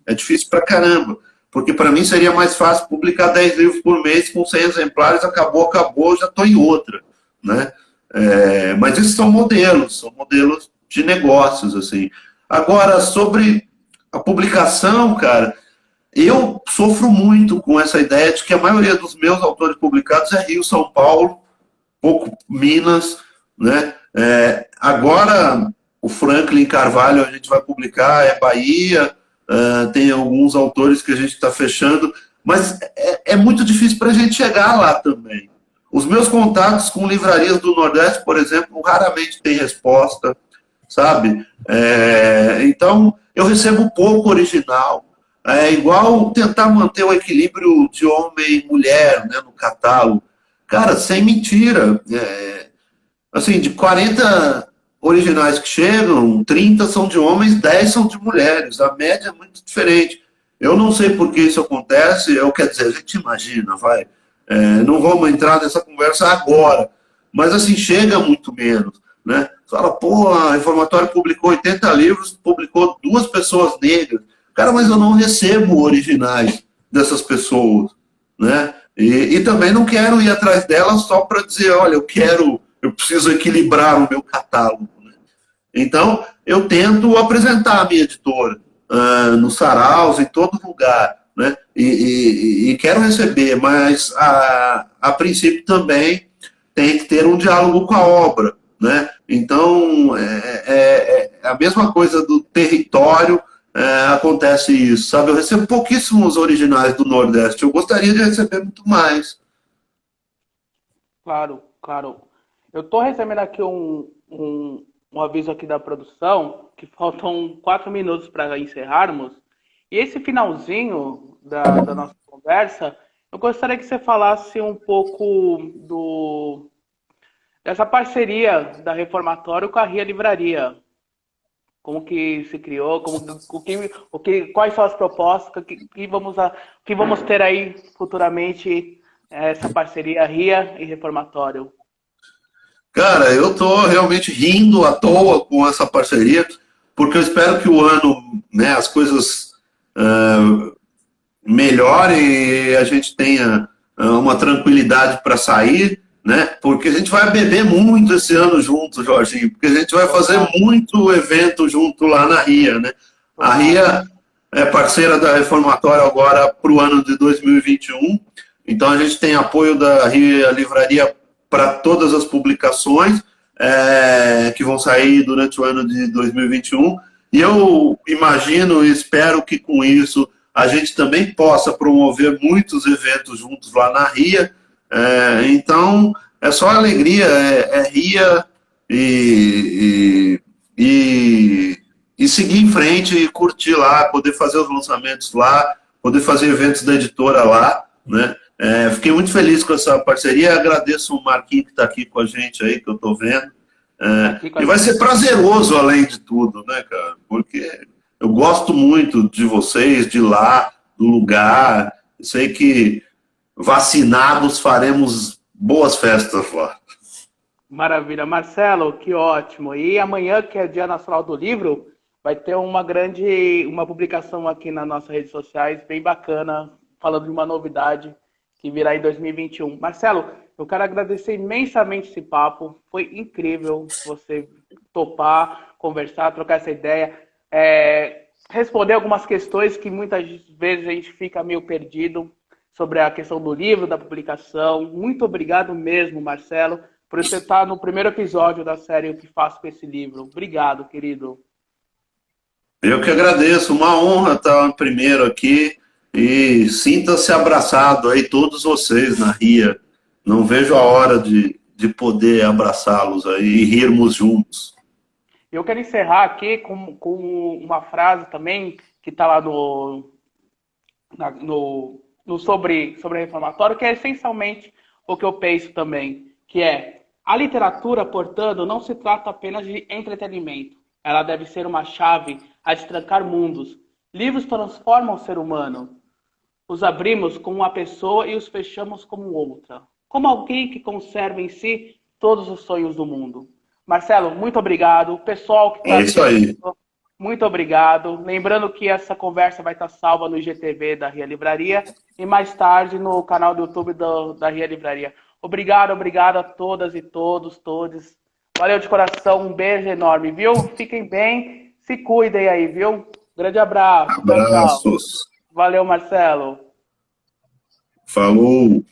pra caramba, porque para mim seria mais fácil publicar 10 livros por mês com 100 exemplares, acabou, já estou em outra, né? Mas esses são modelos de negócios, assim. Agora, sobre a publicação, cara, eu sofro muito com essa ideia de que a maioria dos meus autores publicados é Rio, São Paulo, pouco Minas, né? Agora, o Franklin Carvalho a gente vai publicar, é Bahia, tem alguns autores que a gente está fechando, mas é muito difícil para a gente chegar lá também. Os meus contatos com livrarias do Nordeste, por exemplo, raramente têm resposta, sabe? Então, eu recebo pouco original. É igual tentar manter o equilíbrio de homem e mulher, né, no catálogo. Cara, sem mentira. Assim, de 40 originais que chegam, 30 são de homens, 10 são de mulheres. A média é muito diferente. Eu não sei por que isso acontece, quer dizer, a gente imagina, vai. Não vamos entrar nessa conversa agora, mas assim, chega muito menos. Né? Você fala, pô, a Reformatório publicou 80 livros, publicou 2 pessoas negras. Cara, mas eu não recebo originais dessas pessoas. Né? E também não quero ir atrás delas só para dizer, olha, eu preciso equilibrar o meu catálogo. Né? Então, eu tento apresentar a minha editora no Saraus, em todo lugar, né? E quero receber, mas a princípio também tem que ter um diálogo com a obra. Né? Então, a mesma coisa do território, acontece isso, sabe? Eu recebo pouquíssimos originais do Nordeste, eu gostaria de receber muito mais. Claro, claro. Eu estou recebendo aqui um aviso aqui da produção, que faltam 4 minutos para encerrarmos. E esse finalzinho da nossa conversa, eu gostaria que você falasse um pouco dessa parceria da Reformatório com a Ria Livraria. Como que se criou, quais são as propostas que vamos ter aí futuramente, essa parceria Ria e Reformatório. Cara, eu tô realmente rindo à toa com essa parceria, porque eu espero que o ano, né, as coisas melhorem e a gente tenha uma tranquilidade para sair, né? Porque a gente vai beber muito esse ano junto, Jorginho, porque a gente vai fazer muito evento junto lá na Ria, né? A Ria é parceira da Reformatória agora para o ano de 2021, então a gente tem apoio da Ria Livraria para todas as publicações que vão sair durante o ano de 2021, e eu imagino e espero que com isso a gente também possa promover muitos eventos juntos lá na Ria. Então, é só alegria, Ria e seguir em frente e curtir lá, poder fazer os lançamentos lá, poder fazer eventos da editora lá, né? Fiquei muito feliz com essa parceria, agradeço o Marquinhos que está aqui com a gente aí, que eu estou vendo. E vai ser prazeroso além de tudo, né, cara? Porque eu gosto muito de vocês, de lá, do lugar. Sei que vacinados faremos boas festas lá. Maravilha. Marcelo, que ótimo. E amanhã, que é Dia Nacional do Livro, vai ter uma publicação aqui nas nossas redes sociais, bem bacana, falando de uma novidade que virá em 2021. Marcelo, eu quero agradecer imensamente esse papo. Foi incrível você topar, conversar, trocar essa ideia, responder algumas questões que muitas vezes a gente fica meio perdido sobre a questão do livro, da publicação. Muito obrigado mesmo, Marcelo, por você estar no primeiro episódio da série O que Faço com esse Livro. Obrigado, querido. Eu que agradeço, uma honra estar primeiro aqui e sinta-se abraçado aí todos vocês na Ria. Não vejo a hora de poder abraçá-los aí e rirmos juntos. Eu quero encerrar aqui com uma frase também que está lá sobre reformatório, que é essencialmente o que eu penso também, que é: a literatura, portanto, não se trata apenas de entretenimento. Ela deve ser uma chave a destrancar mundos. Livros transformam o ser humano. Os abrimos como uma pessoa e os fechamos como outra. Como alguém que conserva em si todos os sonhos do mundo. Marcelo, muito obrigado. Pessoal que está isso aí. Muito obrigado. Lembrando que essa conversa vai estar salva no IGTV da Ria Livraria e mais tarde no canal do YouTube da Ria Livraria. Obrigado a todas e todos. Valeu de coração, um beijo enorme, viu? Fiquem bem, se cuidem aí, viu? Grande abraço. Abraços. Tchau. Valeu, Marcelo. Falou.